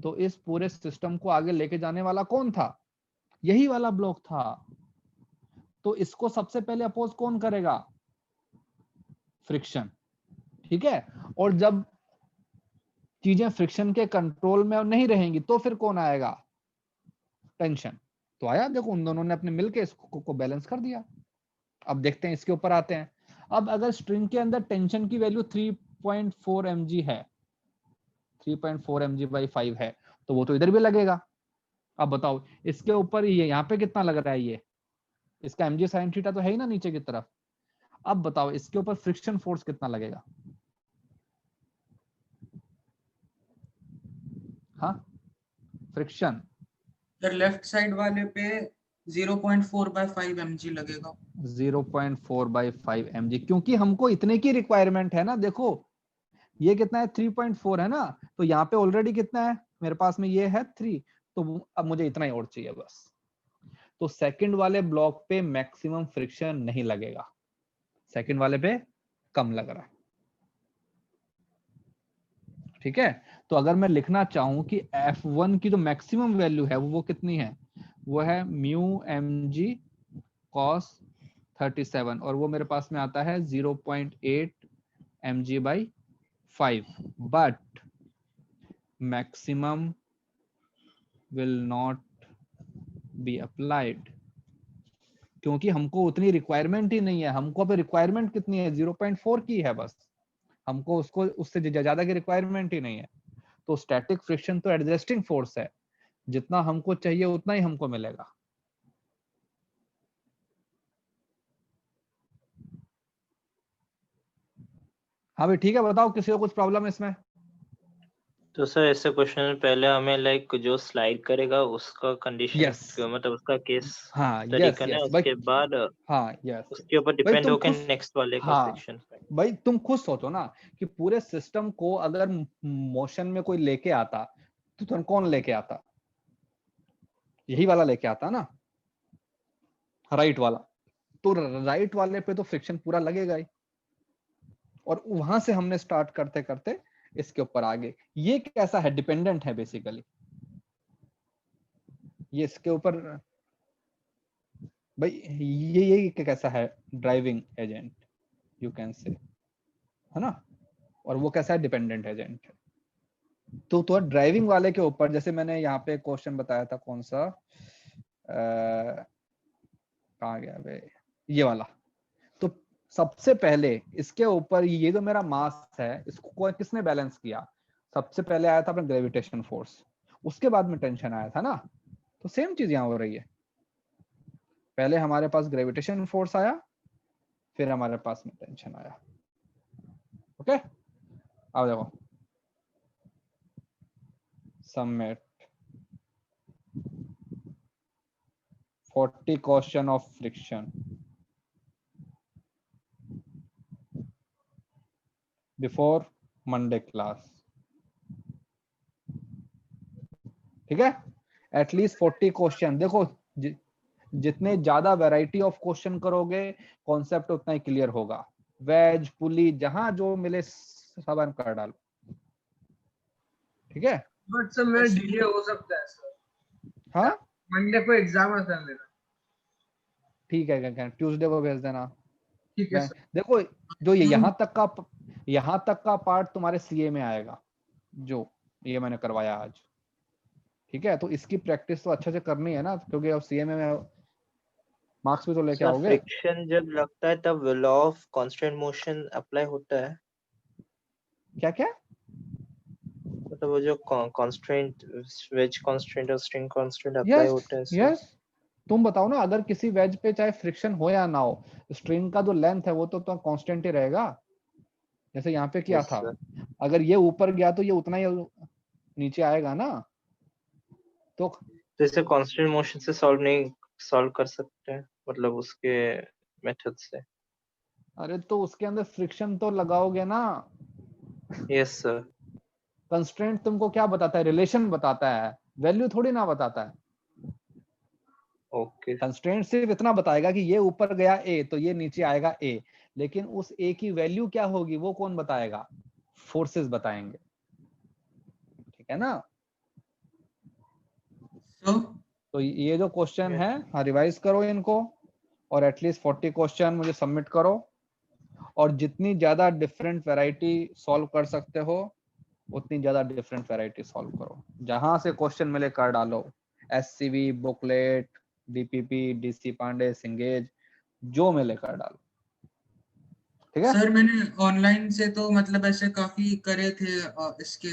तो इस पूरे सिस्टम को आगे लेके जाने वाला कौन था, यही वाला ब्लॉक था, तो इसको सबसे पहले अपोज कौन करेगा, फ्रिक्शन, ठीक है, और जब चीजें फ्रिक्शन के कंट्रोल में नहीं रहेंगी तो फिर कौन आएगा, टेंशन। तो आया, देखो उन दोनों ने अपने मिलके इसको बैलेंस कर दिया। अब देखते हैं इसके ऊपर आते हैं। अब अगर स्ट्रिंग के अंदर टेंशन की वैल्यू 3.4 mg है, 3.4 mg/5 है, तो वो तो इधर भी लगेगा। अब बताओ इसके ऊपर ये यहाँ पे कितना लग रहा है, ये इसका mg sin थीटा तो है ही ना नीचे की तरफ। अब बताओ इसके ऊपर फ्रिक्शन फोर्स कितना लगेगा, हाँ फ्रिक्शन, सर लेफ्ट साइड वाले पे 0.4/5 mg लगेगा। 0.4/5 mg, क्योंकि हमको इतने की रिक्वायरमेंट है ना। देखो ये कितना है, 3.4 है ना, तो यहाँ पे ऑलरेडी कितना है मेरे पास में, ये है 3, तो अब मुझे इतना ही और चाहिए बस। तो सेकंड वाले ब्लॉक पे मैक्सिमम फ्रिक्शन नहीं लगेगा, सेकंड वाले पे कम लग रहा है, ठीक है। तो अगर मैं लिखना चाहूं कि F1 की जो मैक्सिमम वैल्यू है वो कितनी है, वो है म्यू mg cos 37, और वो मेरे पास में आता है 0.8 mg/5, but maximum will not be applied, क्योंकि हमको उतनी रिक्वायरमेंट ही नहीं है। हमको अभी रिक्वायरमेंट कितनी है, 0.4 की है बस, हमको उसको उससे ज्यादा की रिक्वायरमेंट ही नहीं है। तो स्टैटिक फ्रिक्शन तो एडजस्टिंग फोर्स है, जितना हमको चाहिए उतना ही हमको मिलेगा। हाँ भाई ठीक है, बताओ किसी को कुछ प्रॉब्लम इसमें? तो सर ऐसे क्वेश्चन में पहले हमें लाइक जो स्लाइड करेगा उसका कंडीशन Yes. मतलब उसका केस हाँ स्टडी यस करना है, यस भाई, उसके बाद हाँ यस उसके ऊपर भाई डिपेंड तुम होकर खुद, नेक्स्ट वाले का हाँ सेक्शन। भाई तुम खुद सोचो ना कि पूरे सिस्टम को अगर मोशन में कोई लेके आता तो तुम कौन लेके आता? यही वाला लेके आता ना, राइट वाला। तो राइट वाले पे तो फ्रिक्शन पूरा लगेगा ही, और वहां से हमने स्टार्ट करते करते इसके ऊपर आगे। ये कैसा है? डिपेंडेंट है बेसिकली, ये इसके ऊपर भाई, ये कैसा है? Driving agent you can say, है ना? और वो कैसा है? Dependent agent. तो ड्राइविंग वाले के ऊपर, जैसे मैंने यहाँ पे क्वेश्चन बताया था, कौन सा कहाँ गया भाई, ये वाला। तो सबसे पहले इसके ऊपर ये जो मेरा मास है, इसको किसने बैलेंस किया? सबसे पहले आया था अपना ग्रेविटेशन फोर्स, उसके बाद में टेंशन आया था ना। तो सेम चीज यहाँ हो रही है, पहले हमारे पास ग्रेविटेशन फोर्स आया, फिर हमारे पास में टेंशन आया। ओके, आओ देखो, submit 40 question of friction before Monday class. ठीक है, एटलीस्ट 40 क्वेश्चन। देखो जितने ज्यादा वैरायटी ऑफ क्वेश्चन करोगे, कॉन्सेप्ट उतना ही क्लियर होगा। वेज पुली जहां जो मिले सब हम कर डालो, ठीक है? बट सर मेरा डिले हो सकता है सर, हाँ मंडे को एग्जाम है सर मेरा। ठीक है, ट्यूसडे को भेज देना। ठीक है सर। देखो जो ये यहाँ तक का पार्ट तुम्हारे सीए में आएगा, जो ये मैंने करवाया आज। ठीक है, तो इसकी प्रैक्टिस तो अच्छे से करनी है ना, क्योंकि अब सीए में मार्क्स भी तो लेके सर आओगे। फ्रिक्शन जब लगता है तब law of constant motion apply होता है? क्या क्या? मतलब वो जो कांस्टेंट, वेज कांस्टेंट और स्ट्रिंग कांस्टेंट अप्लाई होता है इसमें? यस, तुम बताओ ना, अगर किसी वेज पे चाहे फ्रिक्शन हो या ना हो, स्ट्रिंग का जो लेंथ है वो तो कांस्टेंट ही रहेगा। जैसे यहाँ पे क्या Yes, था, sir. अगर ये ऊपर गया तो ये उतना ही नीचे आएगा ना। तो इसे कांस्टेंट मोशन से सॉल्व कर सकते हैं, मतलब उसके मेथड से? अरे तो उसके अंदर फ्रिक्शन तो लगाओगे ना। Yes sir. कंस्ट्रेंट तुमको क्या बताता है? रिलेशन बताता है, वैल्यू थोड़ी ना बताता है। ओके। कंस्ट्रेंट सिर्फ इतना बताएगा कि ये ऊपर गया ए तो ये नीचे आएगा ए, लेकिन उस ए की वैल्यू क्या होगी वो कौन बताएगा? फोर्सेस बताएंगे, ठीक है ना? तो ये जो क्वेश्चन है, हाँ रिवाइज करो इनको, और एटलीस्ट 40 क्वेश्चन मुझे सबमिट करो, और जितनी ज्यादा डिफरेंट वैरायटी सॉल्व कर सकते हो उतनी ज्यादा डिफरेंट वैरायटी सॉल्व करो। जहां से क्वेश्चन मिले कर डालो, SCV, booklet, DPP, DC Pandey, Cengage, जो मिले कर डालो, ठीक है? सर मैंने ऑनलाइन से तो मतलब ऐसे काफी करे थे इसके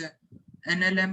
एनएलएम